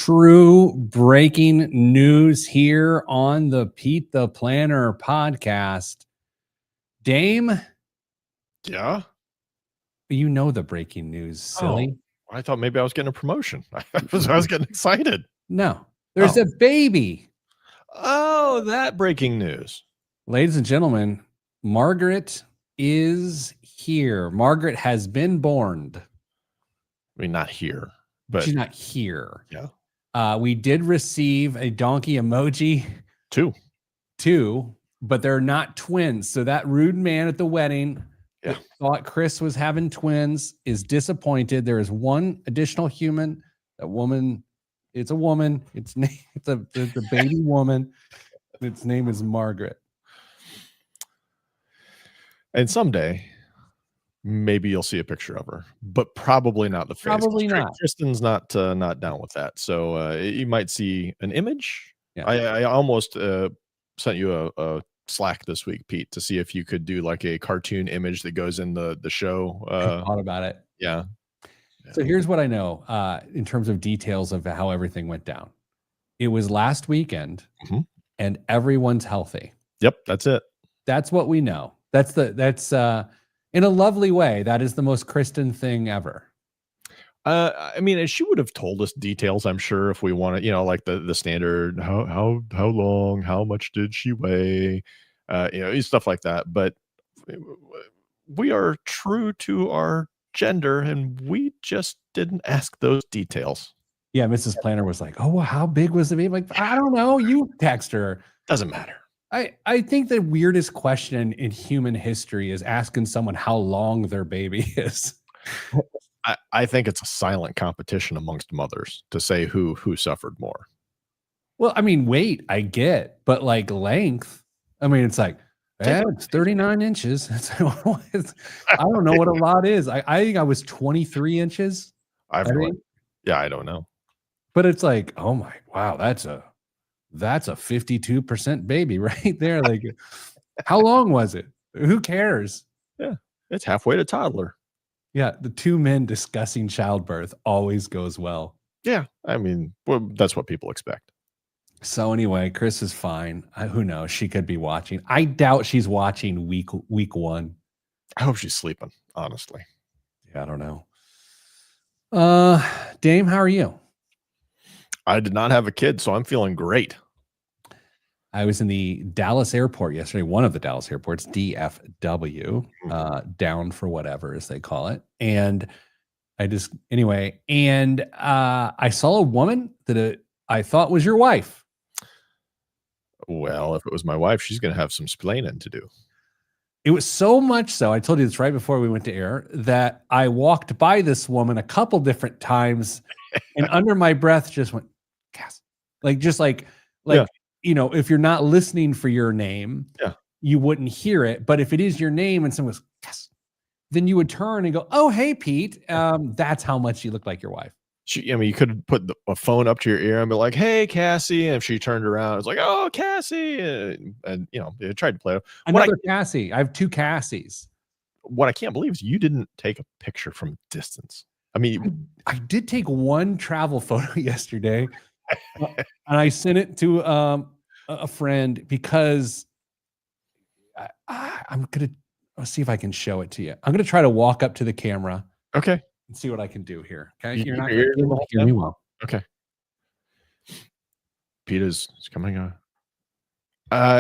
true breaking news here on the Pete the Planner podcast. Dame, Yeah. you know the breaking news, silly. I thought maybe I was getting a promotion. I was getting excited. No, there's a baby. Oh, that breaking news. Ladies and gentlemen, Margaret is here. Margaret has been born. I mean, not here, but she's not here. Yeah. We did receive a donkey emoji. Two, but they're not twins. So that rude man at the wedding that thought Chris was having twins is disappointed. There is one additional human. That woman, it's a woman. It's a baby woman. Its name is Margaret. And someday, maybe you'll see a picture of her, but probably not the face. Probably not. Kristen's not down with that. So you might see an image. Yeah. I almost sent you a Slack this week, Pete, to see if you could do like a cartoon image that goes in the show. I thought about it. Yeah. So here's what I know in terms of details of how everything went down. It was last weekend, and everyone's healthy. Yep, that's it. That's what we know. That's in a lovely way. That is the most Kristen thing ever. I mean, she would have told us details, I'm sure, if we wanted, like the standard, how long, how much did she weigh, stuff like that. But we are true to our gender, and we just didn't ask those details. Yeah, Mrs. Planner was like, "Oh, well, how big was the baby?" Like, I don't know. You text her. Doesn't matter. I think the weirdest question in human history is asking someone how long their baby is. I think it's a silent competition amongst mothers to say who suffered more. Well, I mean, weight, I get, but like length, I mean, it's like, it's 39 inches. I don't know what a lot is. I think I was 23 inches. I don't know. But it's like, oh my, wow, that's a 52% baby right there. Like, how long was it? Who cares? Yeah, it's halfway to toddler. Yeah, the two men discussing childbirth always goes well. Yeah, I mean, that's what people expect. So anyway, Chris is fine. Who knows? She could be watching. I doubt she's watching week one. I hope she's sleeping, honestly. Yeah, I don't know. Dame, how are you? I did not have a kid, so I'm feeling great. I was in the Dallas airport yesterday, one of the Dallas airports, DFW, down for whatever, as they call it. And I saw a woman that I thought was your wife. Well, if it was my wife, she's going to have some splaining to do. It was so much so, I told you this right before we went to air, that I walked by this woman a couple different times and under my breath just went, Cass. Like, if you're not listening for your name, you wouldn't hear it. But if it is your name and someone goes, Cass, then you would turn and go, oh, hey, Pete. That's how much you look like your wife. You could put a phone up to your ear and be like, hey, Cassie. And if she turned around, it's like, oh, Cassie. And it tried to play. Another Cassie. I have two Cassies. What I can't believe is you didn't take a picture from a distance. I mean, I did take one travel photo yesterday and I sent it to a friend because I'm going to see if I can show it to you. I'm going to try to walk up to the camera. Okay. And see what I can do here. Okay. You're not going to hear me well. Okay. Peter's coming on.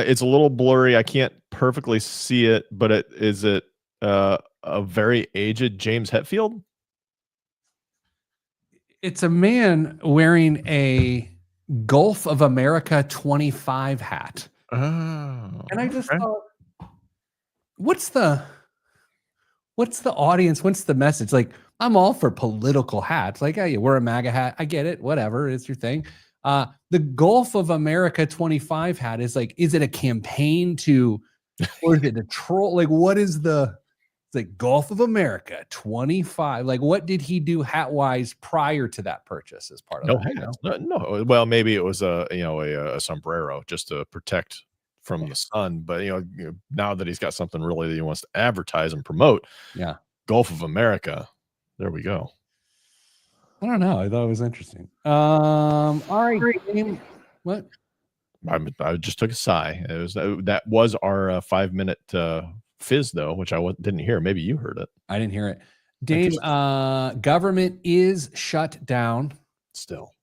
It's a little blurry. I can't perfectly see it, but is it a very aged James Hetfield? It's a man wearing a Gulf of America 25 hat. Oh. And I just thought, what's the audience? What's the message? Like, I'm all for political hats. Like, hey, you wear a MAGA hat. I get it. Whatever. It's your thing. The Gulf of America 25 hat is like, is it a campaign or is it a troll? Like, what is it's like Gulf of America 25? Like, what did he do hat wise prior to that purchase as part of that? No. Well, maybe it was a sombrero just to protect from the sun. But now that he's got something really that he wants to advertise and promote, Gulf of America. There we go. I don't know. I thought it was interesting. All right, Dame. What? I just took a sigh. It was that was our 5-minute fizz though, which I didn't hear. Maybe you heard it. I didn't hear it. Dame, Interesting. government is shut down Still.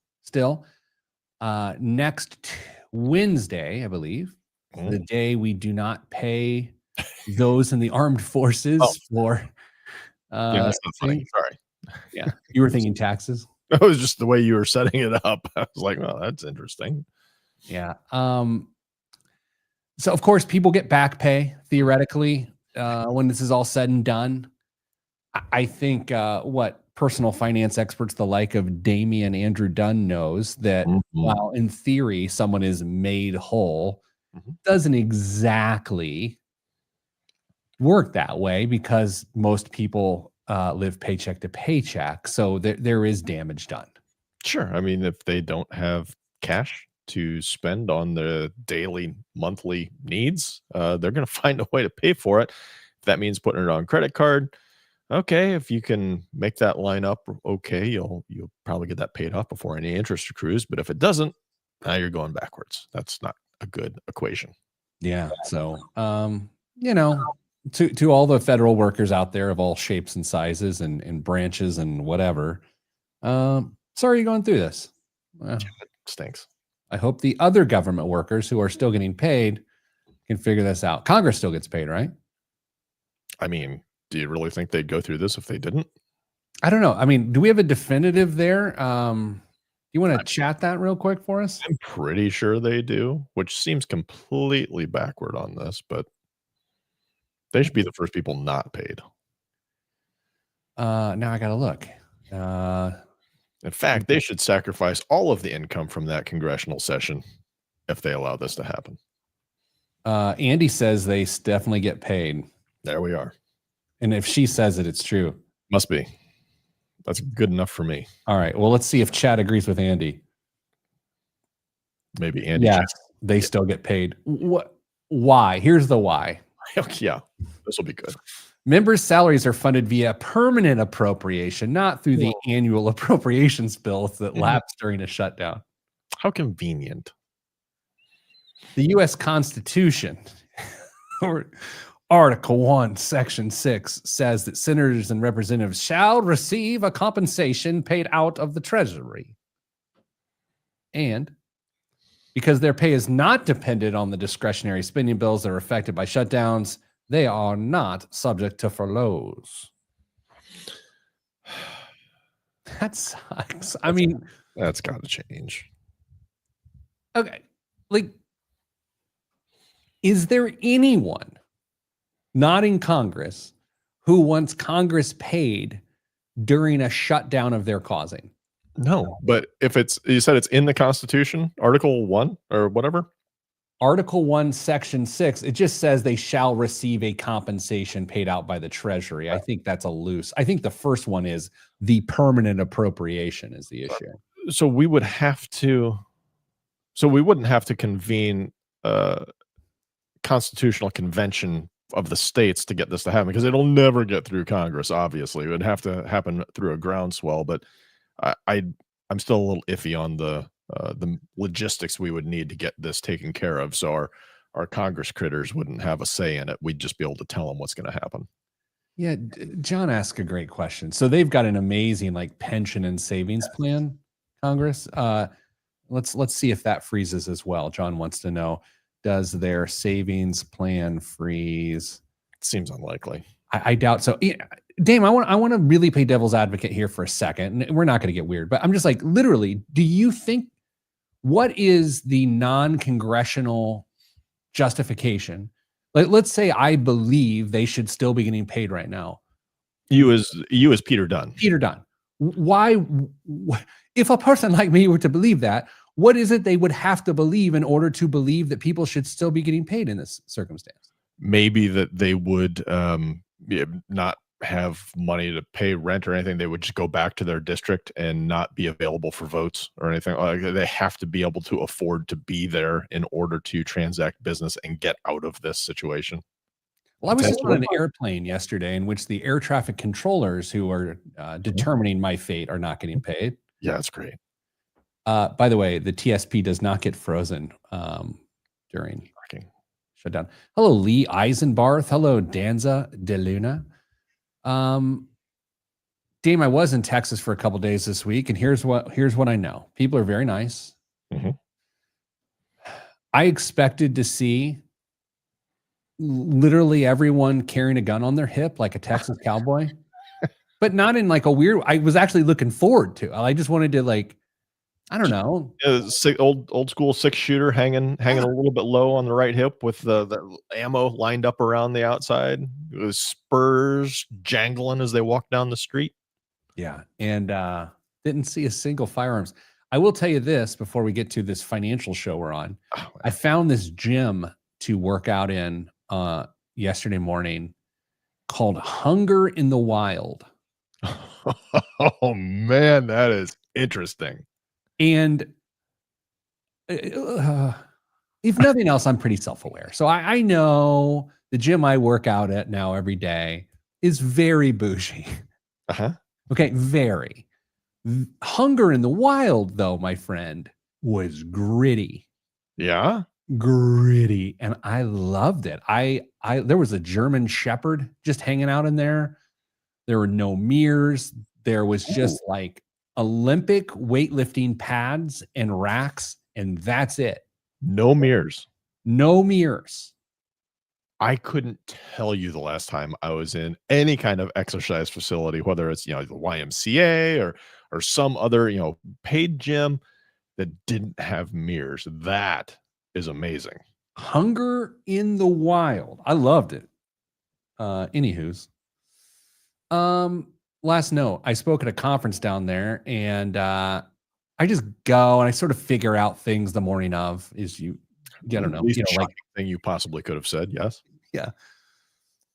Next Wednesday, I believe, the day we do not pay those in the armed forces for. Yeah, that's not funny. Sorry. Yeah, you were thinking taxes. That was just the way you were setting it up. I was like, "Well, that's interesting." Yeah. So of course, people get back pay theoretically when this is all said and done. I think what personal finance experts, the like of Damian Andrew Dunn, knows that while in theory someone is made whole, doesn't exactly work that way because most people live paycheck to paycheck. So there is damage done. Sure. I mean, if they don't have cash to spend on the daily, monthly needs, they're going to find a way to pay for it. If that means putting it on credit card, okay. If you can make that line up, okay, you'll probably get that paid off before any interest accrues. But if it doesn't, now you're going backwards. That's not a good equation. Yeah. So, to all the federal workers out there of all shapes and sizes and branches and whatever, sorry you're going through this. Well, it stinks. I hope the other government workers who are still getting paid can figure this out. Congress still gets paid, right? I mean, do you really think they'd go through this if they didn't? I don't know. I mean, do we have a definitive there? You want to chat that real quick for us? I'm pretty sure they do, which seems completely backward on this, but they should be the first people not paid. Now I got to look. In fact, they should sacrifice all of the income from that congressional session if they allow this to happen. Andy says they definitely get paid. There we are. And if she says it, it's true. Must be. That's good enough for me. All right. Well, let's see if Chad agrees with Andy. Maybe Andy. Yes, they still get paid. What? Why? Here's the why. Yeah, this will be good. Members' salaries are funded via permanent appropriation, not through the annual appropriations bills that lapse during a shutdown. How convenient. The U.S. Constitution, or Article 1, Section 6, says that senators and representatives shall receive a compensation paid out of the Treasury. And because their pay is not dependent on the discretionary spending bills that are affected by shutdowns, they are not subject to furloughs. That sucks. I mean, that's got to change. Okay. Like, is there anyone not in Congress who wants Congress paid during a shutdown of their causing? No, but if you said it's in the Constitution, Article 1 or whatever? Article 1, Section 6, it just says they shall receive a compensation paid out by the Treasury. I think that's a loose. I think the first one is the permanent appropriation is the issue. So we wouldn't have to convene a constitutional convention of the states to get this to happen, because it'll never get through Congress. Obviously, it would have to happen through a groundswell, but I'm still a little iffy on the logistics we would need to get this taken care of. So our Congress critters wouldn't have a say in it. We'd just be able to tell them what's going to happen. Yeah. John asked a great question. So they've got an amazing pension and savings plan, Congress. Let's see if that freezes as well. John wants to know, does their savings plan freeze? It seems unlikely. I doubt so. Dame, I want to really play devil's advocate here for a second. And we're not going to get weird, but I'm just literally, do you think, what is the non-congressional justification? Let's say I believe they should still be getting paid right now. You as Peter Dunn. Peter Dunn. Why, if a person like me were to believe that, what is it they would have to believe in order to believe that people should still be getting paid in this circumstance? Maybe that they would not have money to pay rent or anything. They would just go back to their district and not be available for votes or anything. They have to be able to afford to be there in order to transact business and get out of this situation. Well, I was just on an airplane yesterday in which the air traffic controllers who are determining my fate are not getting paid. Yeah, that's great. By the way, the TSP does not get frozen during shutdown. Hello, Lee Eisenbarth. Hello, Danza De Luna. Dame, I was in Texas for a couple days this week, and here's what I know. People are very nice. Mm-hmm. I expected to see literally everyone carrying a gun on their hip like a Texas cowboy, but not in like a weird. I was actually looking forward to. I just wanted to like, I don't know, old school 6-shooter hanging a little bit low on the right hip with the ammo lined up around the outside. With spurs jangling as they walk down the street. Yeah, and didn't see a single firearms. I will tell you this before we get to this financial show we're on. Oh, I found this gym to work out in yesterday morning called Hunger in the Wild. Oh man, that is interesting. And if nothing else, I'm pretty self-aware. So I know the gym I work out at now every day is very bougie. Okay, very. Hunger in the Wild, though, my friend, was gritty. Yeah? Gritty. And I loved it. There was a German Shepherd just hanging out in there. There were no mirrors. There was just like Olympic weightlifting pads and racks, and that's it. No mirrors. No mirrors. I couldn't tell you the last time I was in any kind of exercise facility, whether it's, the YMCA or some other, paid gym that didn't have mirrors. That is amazing. Hunger in the Wild. I loved it. Anywho's. Last note, I spoke at a conference down there, and I just go and I sort of figure out things the morning of. I don't know, like thing you possibly could have said. Yes. Yeah.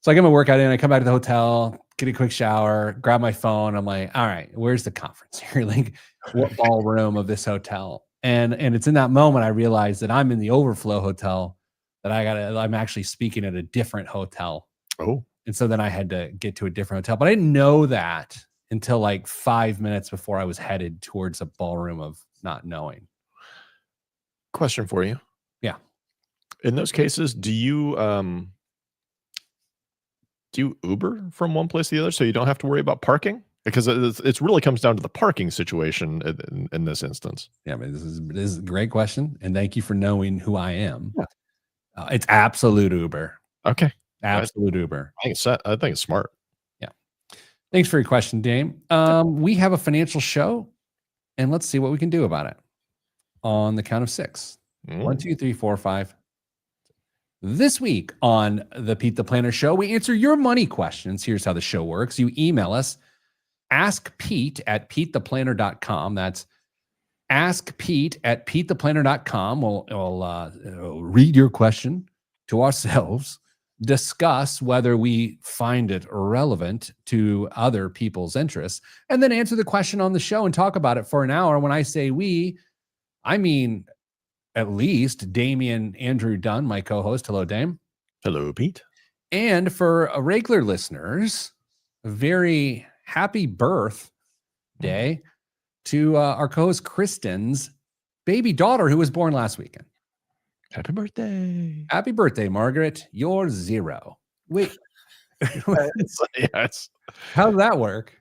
So I get my workout in, I come back to the hotel, get a quick shower, grab my phone. I'm like, all right, where's the conference here? Like, what ballroom of this hotel? And it's in that moment I realize that I'm in the overflow hotel, that I'm actually speaking at a different hotel. Oh. And so then I had to get to a different hotel, but I didn't know that until like 5 minutes before I was headed towards a ballroom of not knowing. Question for you. Yeah. In those cases, do you Uber from one place to the other so you don't have to worry about parking? Because it really comes down to the parking situation in this instance. Yeah, but this is a great question, and thank you for knowing who I am. Yeah. It's absolute Uber. Okay. Absolute Uber. I think it's smart. Yeah. Thanks for your question, Dame. We have a financial show, and let's see what we can do about it. On the count of 6. 1, 2, 3, 4, 5. This week on the Pete the Planner Show, we answer your money questions. Here's how the show works. You email us, askpete@petetheplanner.com. That's askpete@petetheplanner.com. We'll read your question to ourselves, discuss whether we find it relevant to other people's interests, and then answer the question on the show and talk about it for an hour. When I say we, I mean at least Damian Andrew Dunn, my co-host. Hello, Dame. Hello, Pete. And for regular listeners, a very happy birthday to our co-host Kristen's baby daughter who was born last weekend. Happy birthday. Happy birthday, Margaret. You're 0. Wait. Yes. How did that work?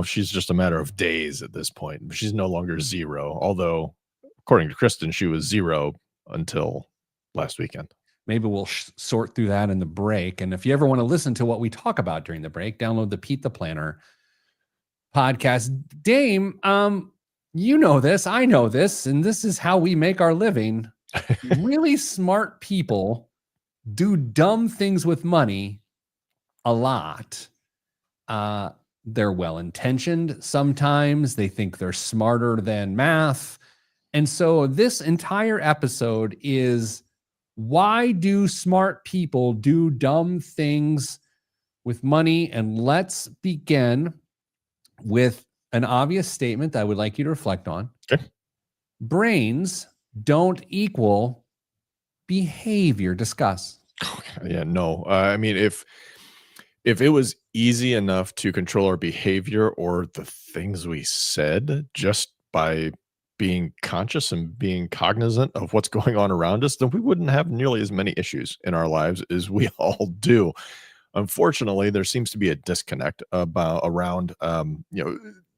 She's just a matter of days at this point. She's no longer 0, although according to Kristen, she was 0 until last weekend. Maybe we'll sort through that in the break. And if you ever want to listen to what we talk about during the break, download the Pete the Planner podcast. Dame, you know this, I know this, and this is how we make our living. Really smart people do dumb things with money a lot. They're well-intentioned. Sometimes they think they're smarter than math. And so this entire episode is, why do smart people do dumb things with money? And let's begin with an obvious statement that I would like you to reflect on. Okay. Brains don't equal behavior. Discuss. Yeah, no. I mean, if it was easy enough to control our behavior or the things we said just by being conscious and being cognizant of what's going on around us, then we wouldn't have nearly as many issues in our lives as we all do. Unfortunately, there seems to be a disconnect about around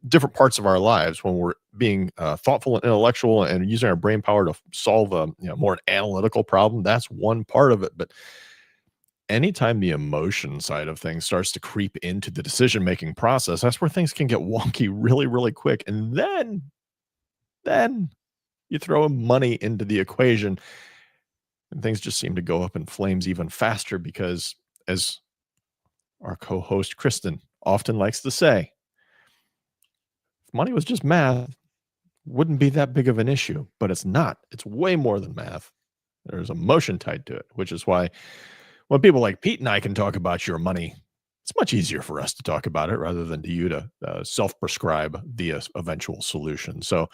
different parts of our lives when we're being thoughtful and intellectual and using our brain power to solve a more an analytical problem. That's one part of it, but anytime the emotion side of things starts to creep into the decision making process, that's where things can get wonky really, really quick. And then you throw money into the equation, and things just seem to go up in flames even faster because, as our co-host Kristen often likes to say, if money was just math, wouldn't be that big of an issue, but it's not. It's way more than math. There's emotion tied to it, which is why when people like Pete and I can talk about your money, it's much easier for us to talk about it rather than to you to self-prescribe the eventual solution. So,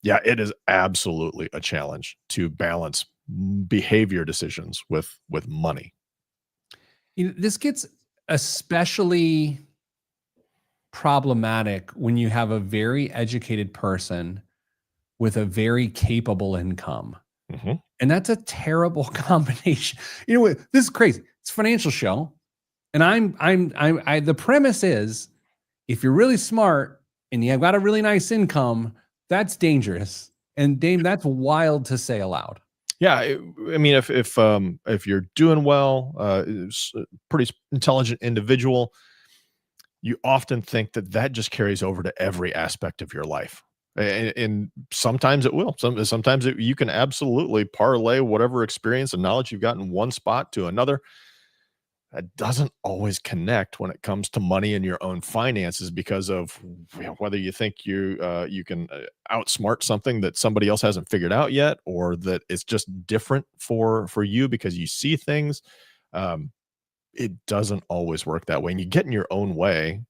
yeah, it is absolutely a challenge to balance behavior decisions with money. This gets especially problematic when you have a very educated person with a very capable income. Mhm. And that's a terrible combination. You know what? This is crazy. It's a financial show. And the premise is if you're really smart and you've got a really nice income, that's dangerous. And Dame, that's wild to say aloud. Yeah, I mean, if you're doing well, pretty intelligent individual, you often think that that just carries over to every aspect of your life. And sometimes it will. Sometimes you can absolutely parlay whatever experience and knowledge you've got in one spot to another. That doesn't always connect when it comes to money and your own finances because of whether you think you can outsmart something that somebody else hasn't figured out yet, or that it's just different for you because you see things. It doesn't always work that way, and you get in your own way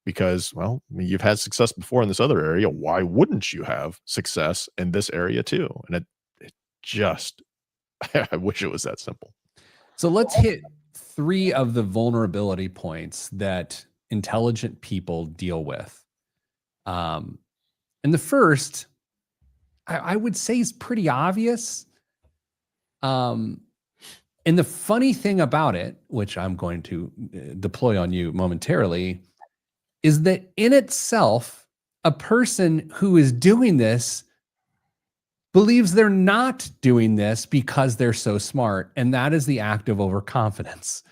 because, well, I mean, you've had success before in this other area. Why wouldn't you have success in this area too? And it just, I wish it was that simple. So let's hit 3 of the vulnerability points that intelligent people deal with. And the first, I would say, is pretty obvious. And the funny thing about it, which I'm going to deploy on you momentarily, is that in itself, a person who is doing this believes they're not doing this because they're so smart. And that is the act of overconfidence,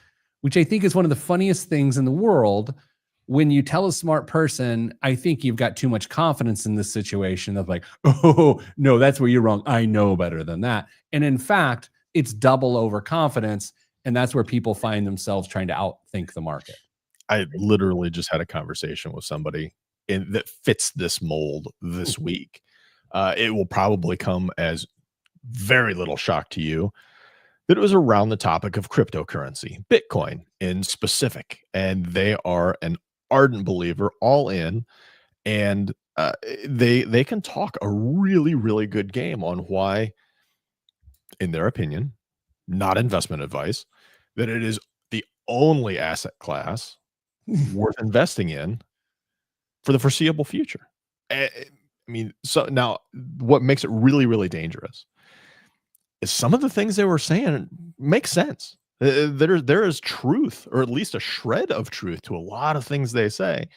which I think is one of the funniest things in the world. When you tell a smart person, I think you've got too much confidence in this situation, of like, oh, no, that's where you're wrong. I know better than that. And in fact, it's double overconfidence. And that's where people find themselves trying to outthink the market. I literally just had a conversation with somebody that fits this mold this week. It will probably come as very little shock to you that it was around the topic of cryptocurrency, Bitcoin in specific. And they are an ardent believer, all in, and they can talk a really, really good game on why, in their opinion, not investment advice, that it is the only asset class worth investing in for the foreseeable future. I mean, so now what makes it really, really dangerous is some of the things they were saying make sense. There is truth, or at least a shred of truth, to a lot of things they say,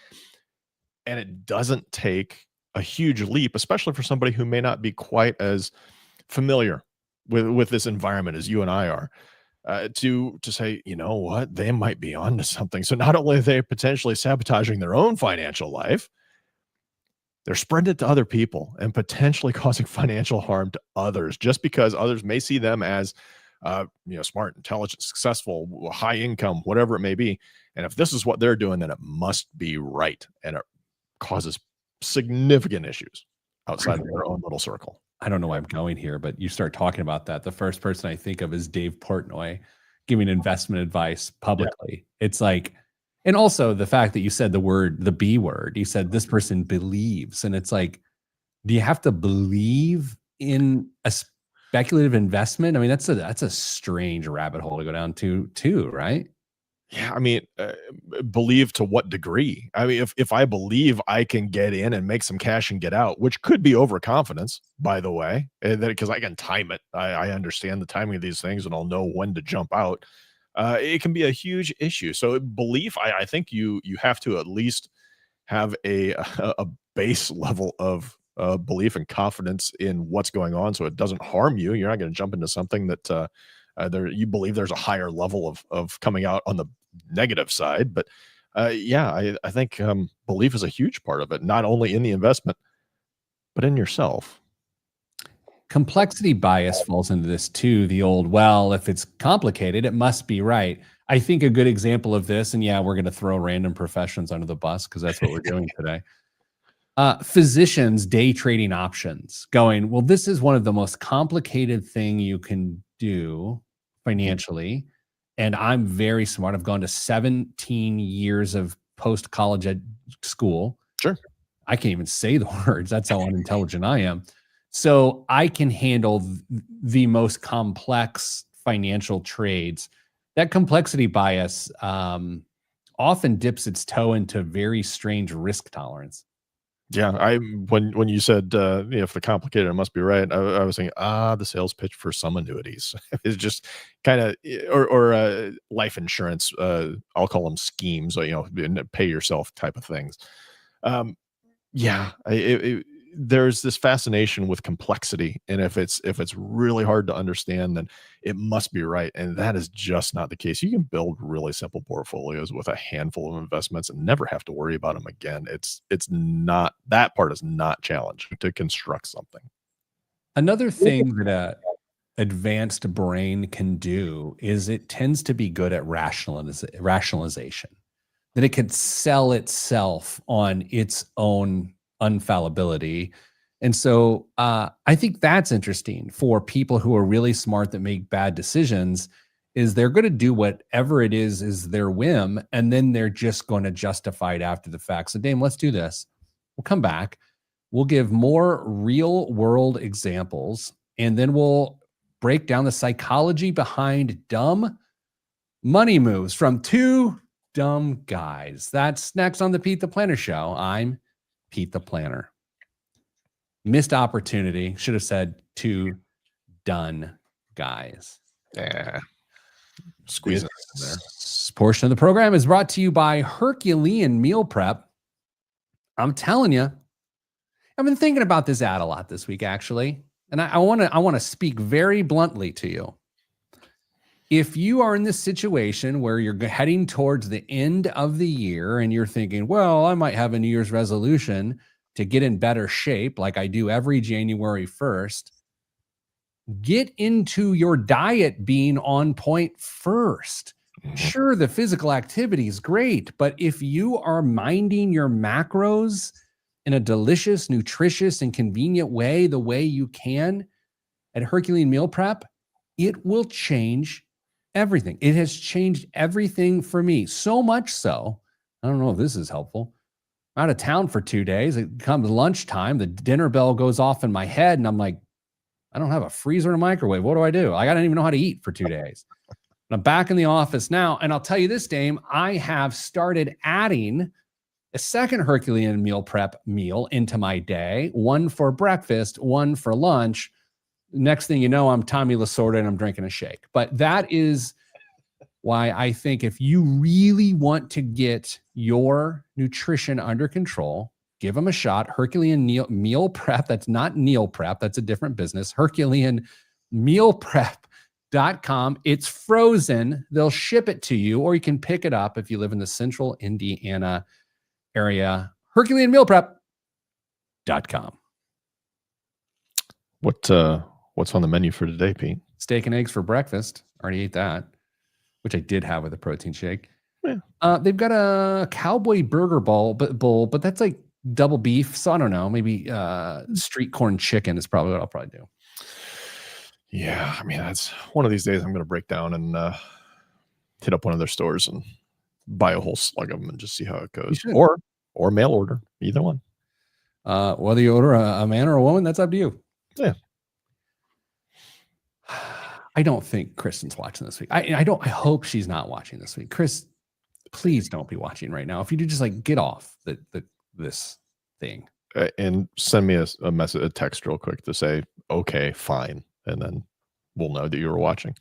and it doesn't take a huge leap, especially for somebody who may not be quite as familiar with this environment as you and I are. To say, you know what, they might be onto something. So not only are they potentially sabotaging their own financial life, they're spreading it to other people and potentially causing financial harm to others, just because others may see them as, smart, intelligent, successful, high income, whatever it may be. And if this is what they're doing, then it must be right, and it causes significant issues outside of their own little circle. I don't know why I'm going here, but you start talking about that. The first person I think of is Dave Portnoy giving investment advice publicly. Yeah. It's like, and also the fact that you said the B word, you said this person believes. And it's like, do you have to believe in a speculative investment. I mean, that's a strange rabbit hole to go down to too, right? Yeah, I mean, believe to what degree? I mean, if I believe I can get in and make some cash and get out, which could be overconfidence, by the way, because I can time it. I understand the timing of these things, and I'll know when to jump out. It can be a huge issue. So belief, I think you have to at least have a base level of belief and confidence in what's going on, so it doesn't harm you. You're not going to jump into something that there you believe there's a higher level of coming out on the negative side. But yeah, I think belief is a huge part of it, not only in the investment, but in yourself. Complexity bias falls into this too. The old, well, if it's complicated, it must be right. I think a good example of this, and yeah, we're going to throw random professions under the bus because that's what we're doing today. Physicians day trading options, going, well, this is one of the most complicated thing you can do financially. And I'm very smart. I've gone to 17 years of post-college school. Sure. I can't even say the words. That's how unintelligent I am. So I can handle the most complex financial trades. That complexity bias often dips its toe into very strange risk tolerance. Yeah, when you said if the complicated, it must be right. I was thinking, the sales pitch for some annuities is just kind of or life insurance. I'll call them schemes, or pay yourself type of things. Yeah, there's this fascination with complexity, and if it's really hard to understand, then it must be right, and that is just not the case. You can build really simple portfolios with a handful of investments and never have to worry about them again. It's not, that part is not challenging to construct something. Another thing that a advanced brain can do is it tends to be good at rationalization, that it can sell itself on its own unfallibility. And so I think that's interesting for people who are really smart that make bad decisions, is they're going to do whatever it is their whim, and then they're just going to justify it after the fact. So Dame, let's do this. We'll come back. We'll give more real world examples, and then we'll break down the psychology behind dumb money moves from two dumb guys. That's next on the Pete the Planner Show. I'm Pete the Planner. Missed opportunity. Should have said two done guys. Yeah. Squeeze it in there. This portion of the program is brought to you by Herculean Meal Prep. I'm telling you, I've been thinking about this ad a lot this week, actually. And I want to speak very bluntly to you. If you are in this situation where you're heading towards the end of the year and you're thinking, well, I might have a New Year's resolution to get in better shape like I do every January 1st, get into your diet being on point first. Sure, the physical activity is great, but if you are minding your macros in a delicious, nutritious, and convenient way, the way you can at Herculean Meal Prep, it will change everything. It has changed everything for me. So much so, I don't know if this is helpful. I'm out of town for 2 days. It comes lunchtime, the dinner bell goes off in my head, and I'm like, I don't have a freezer and a microwave. What do? I don't even know how to eat for 2 days. And I'm back in the office now, and I'll tell you this, Dame, I have started adding a second Herculean Meal Prep meal into my day, one for breakfast, one for lunch. Next thing you know, I'm Tommy Lasorda and I'm drinking a shake. But that is why I think if you really want to get your nutrition under control, give them a shot. Herculean Meal Prep. That's not Neal Prep. That's a different business. Herculean Meal Prep.com. It's frozen. They'll ship it to you, or you can pick it up if you live in the central Indiana area. Herculean Meal Prep.com. What's on the menu for today, Pete? Steak and eggs for breakfast. Already ate that, which I did have with a protein shake. Yeah. They've got a cowboy burger bowl, but that's like double beef. So I don't know. Maybe street corn chicken is probably what I'll probably do. Yeah, I mean, that's one of these days I'm going to break down and hit up one of their stores and buy a whole slug of them and just see how it goes. Or mail order, either one. Whether you order a man or a woman, that's up to you. Yeah. I don't think Kristen's watching this week. I hope she's not watching this week. Chris, please don't be watching right now. If you do, just like get off this thing. And send me a message, a text real quick to say, okay, fine. And then we'll know that you were watching.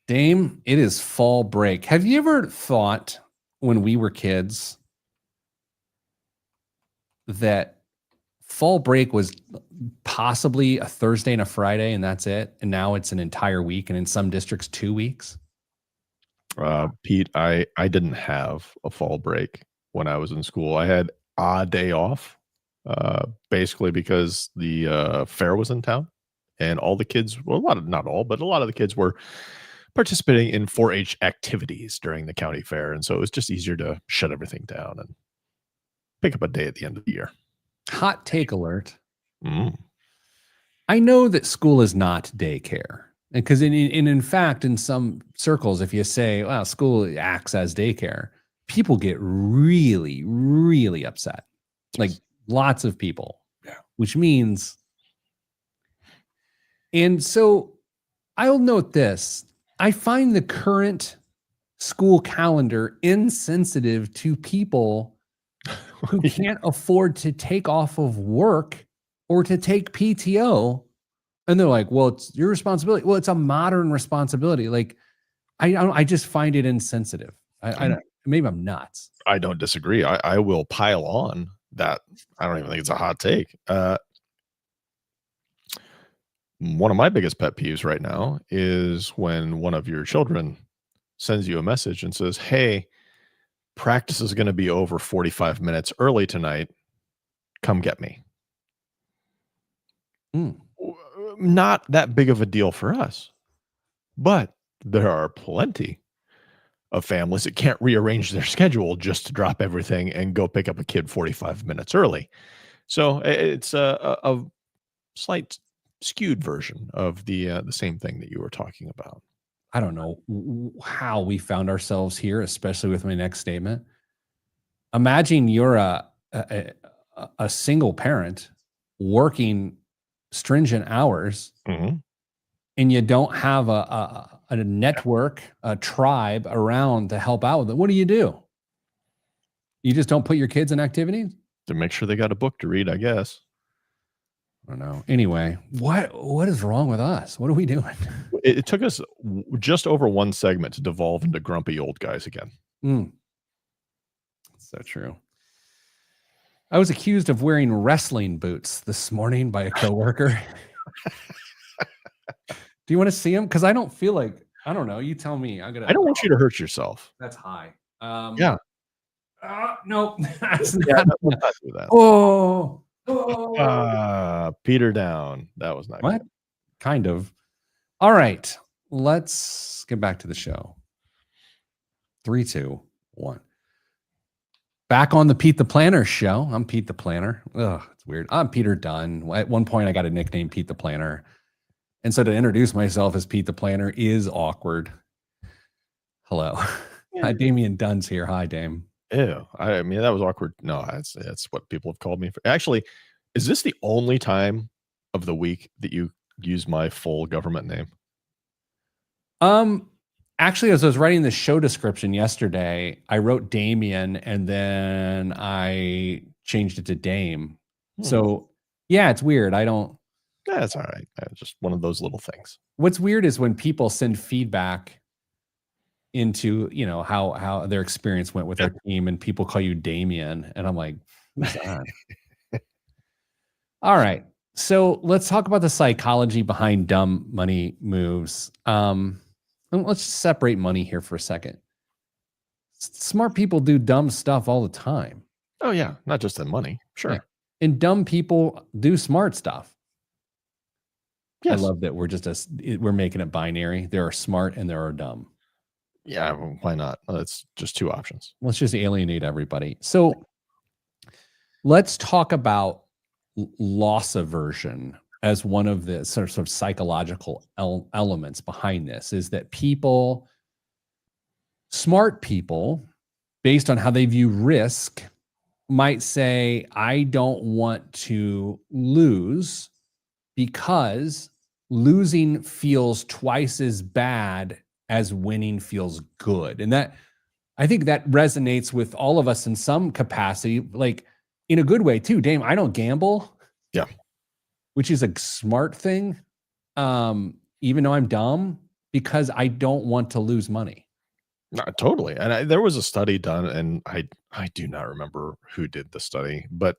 Dame, it is fall break. Have you ever thought when we were kids that fall break was possibly a Thursday and a Friday and that's it? And now it's an entire week, and in some districts 2 weeks? Pete, I didn't have a fall break when I was in school. I had a day off, basically because the fair was in town, and all the kids, well, not all, but a lot of the kids were participating in 4-H activities during the county fair, and so it was just easier to shut everything down and pick up a day at the end of the year. Hot take alert. I know that school is not daycare. Because in fact, in some circles, if you say, well, school acts as daycare, people get really, really upset. Like lots of people. Yeah. Which means, and so I'll note this. I find the current school calendar insensitive to people who can't afford to take off of work or to take PTO. And they're like, well, it's your responsibility. Well, it's a modern responsibility. Like, I just find it insensitive. Maybe I'm nuts. I don't disagree. I will pile on that. I don't even think it's a hot take. One of my biggest pet peeves right now is when one of your children sends you a message and says, hey, practice is going to be over 45 minutes early tonight. Come get me. Not that big of a deal for us, but there are plenty of families that can't rearrange their schedule just to drop everything and go pick up a kid 45 minutes early. So it's a slight skewed version of the same thing that you were talking about. I don't know how we found ourselves here, especially with my next statement. Imagine you're a single parent working stringent hours, and you don't have a network, a tribe around to help out with it. What do? You just don't put your kids in activities? To make sure they got a book to read, I guess. I don't know. Anyway, what is wrong with us? What are we doing? It took us just over one segment to devolve into grumpy old guys again. So true. I was accused of wearing wrestling boots this morning by a coworker. Do you want to see them? Because I don't feel like, I don't know. You tell me. I don't want you to hurt yourself. That's high. Yeah. No, that's not do that. Oh. Peter down. That was not what? Good. Kind of. All right. Let's get back to the show. 3, 2, 1. Back on the Pete the Planner show. I'm Pete the Planner. Ugh, it's weird. I'm Peter Dunn. At one point, I got a nickname, Pete the Planner. And so to introduce myself as Pete the Planner is awkward. Hello. Yeah. Damian Dunn's here. Hi, Dame. Ew. I mean, that was awkward. No, that's what people have called me for. Actually, is this the only time of the week that you use my full government name? Actually, as I was writing the show description yesterday, I wrote Damien and then I changed it to Dame. So yeah, it's weird. Yeah, it's all right. Just one of those little things. What's weird is when people send feedback into, how their experience went with their team and people call you Damien. And I'm like, who's that? All right. So let's talk about the psychology behind dumb money moves. Let's separate money here for a second. Smart people do dumb stuff all the time. Oh, yeah. Not just in money. Sure. Yeah. And dumb people do smart stuff. Yes. I love that we're making it binary. There are smart and there are dumb. Yeah. Well, why not? It's just two options. Let's just alienate everybody. So let's talk about loss aversion as one of the sort of psychological elements behind this. Is that smart people, based on how they view risk, might say, I don't want to lose because losing feels twice as bad as winning feels good. And that, I think that resonates with all of us in some capacity, like in a good way too. Dame, I don't gamble. Yeah. Which is a smart thing. Even though I'm dumb, because I don't want to lose money. No, totally. And there was a study done, and I do not remember who did the study, but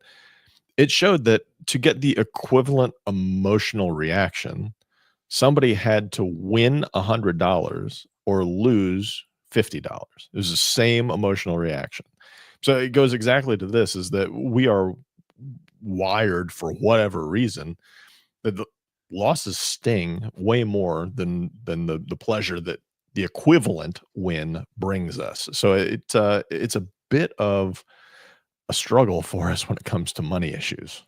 it showed that to get the equivalent emotional reaction, somebody had to win $100 or lose $50. It was the same emotional reaction. So it goes exactly to this, is that we are wired, for whatever reason, that the losses sting way more than the pleasure that the equivalent win brings us. So it's a bit of a struggle for us when it comes to money issues.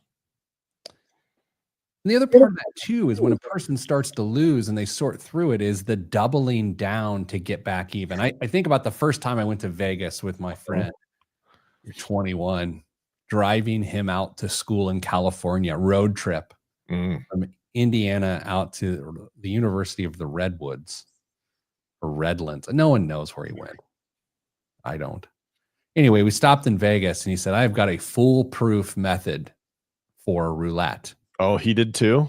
And the other part of that too is when a person starts to lose and they sort through it is the doubling down to get back even. I think about the first time I went to Vegas with my friend, 21, driving him out to school in California, road trip Mm. from Indiana out to the University of the Redwoods or Redlands. No one knows where he went. I don't. Anyway, we stopped in Vegas and he said, I've got a foolproof method for roulette. Oh, he did too?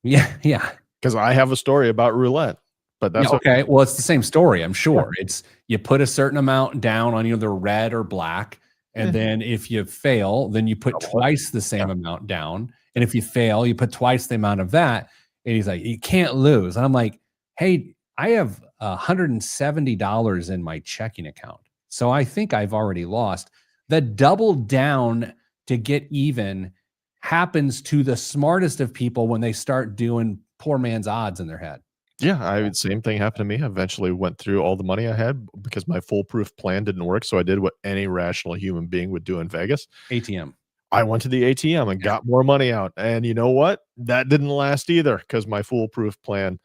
Yeah, yeah. Because I have a story about roulette, but Yeah, that's okay. Well, it's the same story, I'm sure. It's you put a certain amount down on either red or black, and then if you fail, then you put twice the same amount down. And if you fail, you put twice the amount of that. And he's like, you can't lose. And I'm like, hey, I have $170 in my checking account. So I think I've already lost. The double down to get even happens to the smartest of people when they start doing poor man's odds in their head. Yeah, same thing happened to me. I eventually went through all the money I had because my foolproof plan didn't work, so I did what any rational human being would do in Vegas. ATM. I went to the ATM and got more money out, and you know what? That didn't last either because my foolproof plan,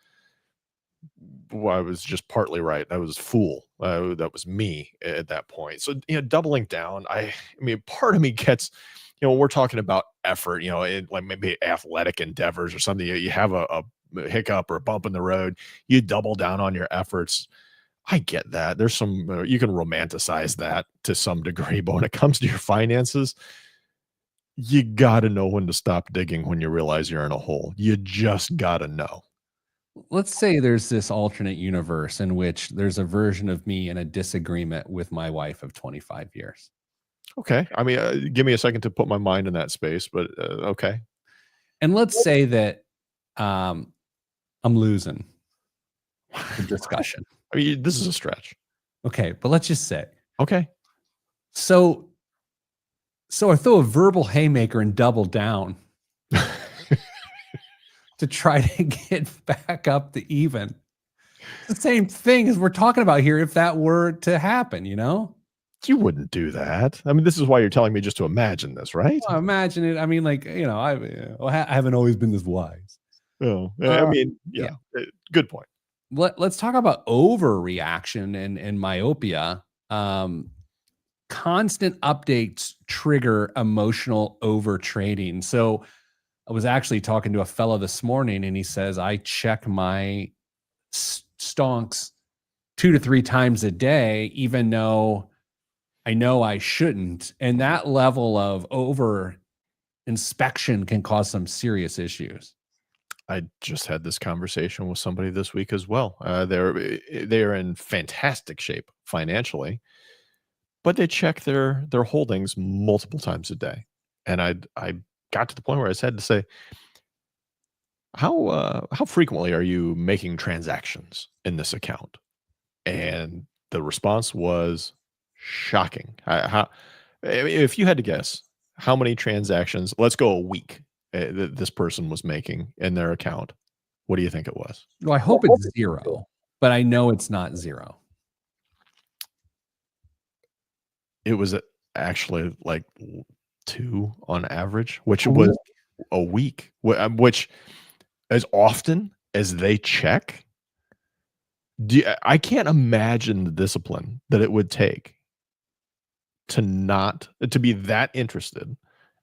well, I was just partly right. I was a fool. That was me at that point. So, doubling down, I mean, part of me gets, when we're talking about effort, like maybe athletic endeavors or something, you have a hiccup or a bump in the road, you double down on your efforts. I get that. There's some, you can romanticize that to some degree, but when it comes to your finances, you got to know when to stop digging when you realize you're in a hole. You just got to know. Let's say there's this alternate universe in which there's a version of me in a disagreement with my wife of 25 years. Okay. I mean, give me a second to put my mind in that space, but okay. And let's say that I'm losing the discussion. I mean, this is a stretch. Okay, but let's just say. Okay. So I throw a verbal haymaker and double down to try to get back up to even. It's the same thing as we're talking about here if that were to happen, You wouldn't do that. I mean, this is why you're telling me just to imagine this, right? Well, imagine it. I mean, like, I haven't always been this wise. Oh, I mean, yeah. Good point. Let's talk about overreaction and myopia. Constant updates trigger emotional overtrading. So I was actually talking to a fellow this morning and he says, I check my stonks 2 to 3 times a day, even though I know I shouldn't. And that level of over inspection can cause some serious issues. I just had this conversation with somebody this week as well. They're in fantastic shape financially, but they check their holdings multiple times a day. And I got to the point where I said to say, how frequently are you making transactions in this account? And the response was shocking. If you had to guess how many transactions, let's go a week, this person was making in their account, what do you think it was? Well, I hope it's 0, but I know it's not 0. It was actually like 2 on average, which was a week, which as often as they check, I can't imagine the discipline that it would take to be that interested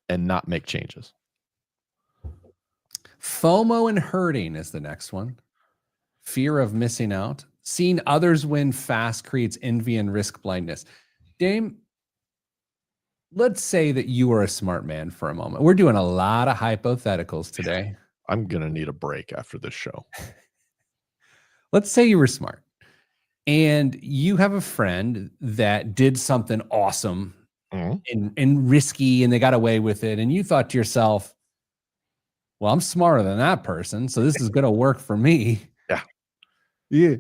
and not make changes. FOMO and hurting is the next one. Fear of missing out. Seeing others win fast creates envy and risk blindness. Dame, let's say that you are a smart man for a moment. We're doing a lot of hypotheticals today. I'm going to need a break after this show. Let's say you were smart and you have a friend that did something awesome and risky and they got away with it. And you thought to yourself, well, I'm smarter than that person, so this is going to work for me. Yeah.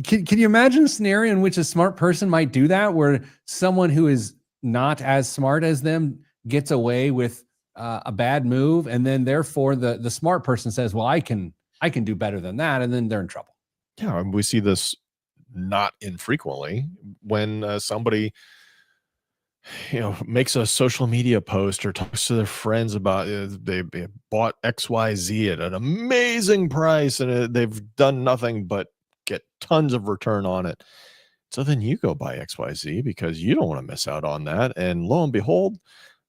Can you imagine a scenario in which a smart person might do that, where someone who is not as smart as them gets away with a bad move, and then therefore the smart person says, well, I can do better than that, and then they're in trouble. Yeah, we see this not infrequently when somebody makes a social media post or talks to their friends about they bought XYZ at an amazing price and they've done nothing but get tons of return on it. So then you go buy XYZ because you don't want to miss out on that. And lo and behold,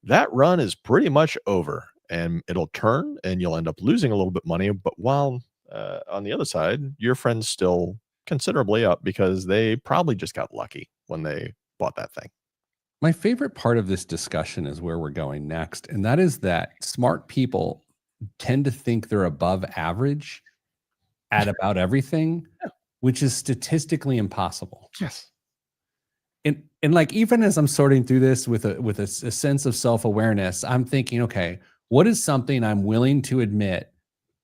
that run is pretty much over and it'll turn and you'll end up losing a little bit money. But while on the other side, your friend's still considerably up because they probably just got lucky when they bought that thing. My favorite part of this discussion is where we're going next, and that is that smart people tend to think they're above average at about everything, which is statistically impossible. Yes. And like, even as I'm sorting through this with a sense of self-awareness, I'm thinking, okay, what is something I'm willing to admit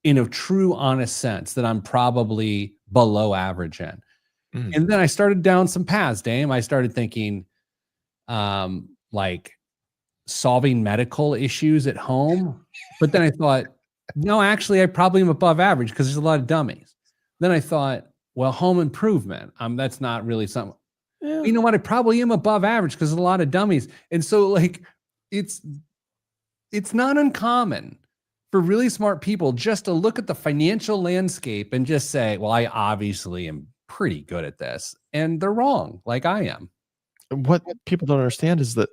in a true, honest sense that I'm probably below average in? And then I started down some paths, Dame. I started thinking, like solving medical issues at home. But then I thought, no, actually, I probably am above average because there's a lot of dummies. Then I thought, well, home improvement, that's not really something. Yeah. You know what? I probably am above average because there's a lot of dummies. And so, like, it's not uncommon for really smart people just to look at the financial landscape and just say, well, I obviously am pretty good at this. And they're wrong, like I am. What people don't understand is that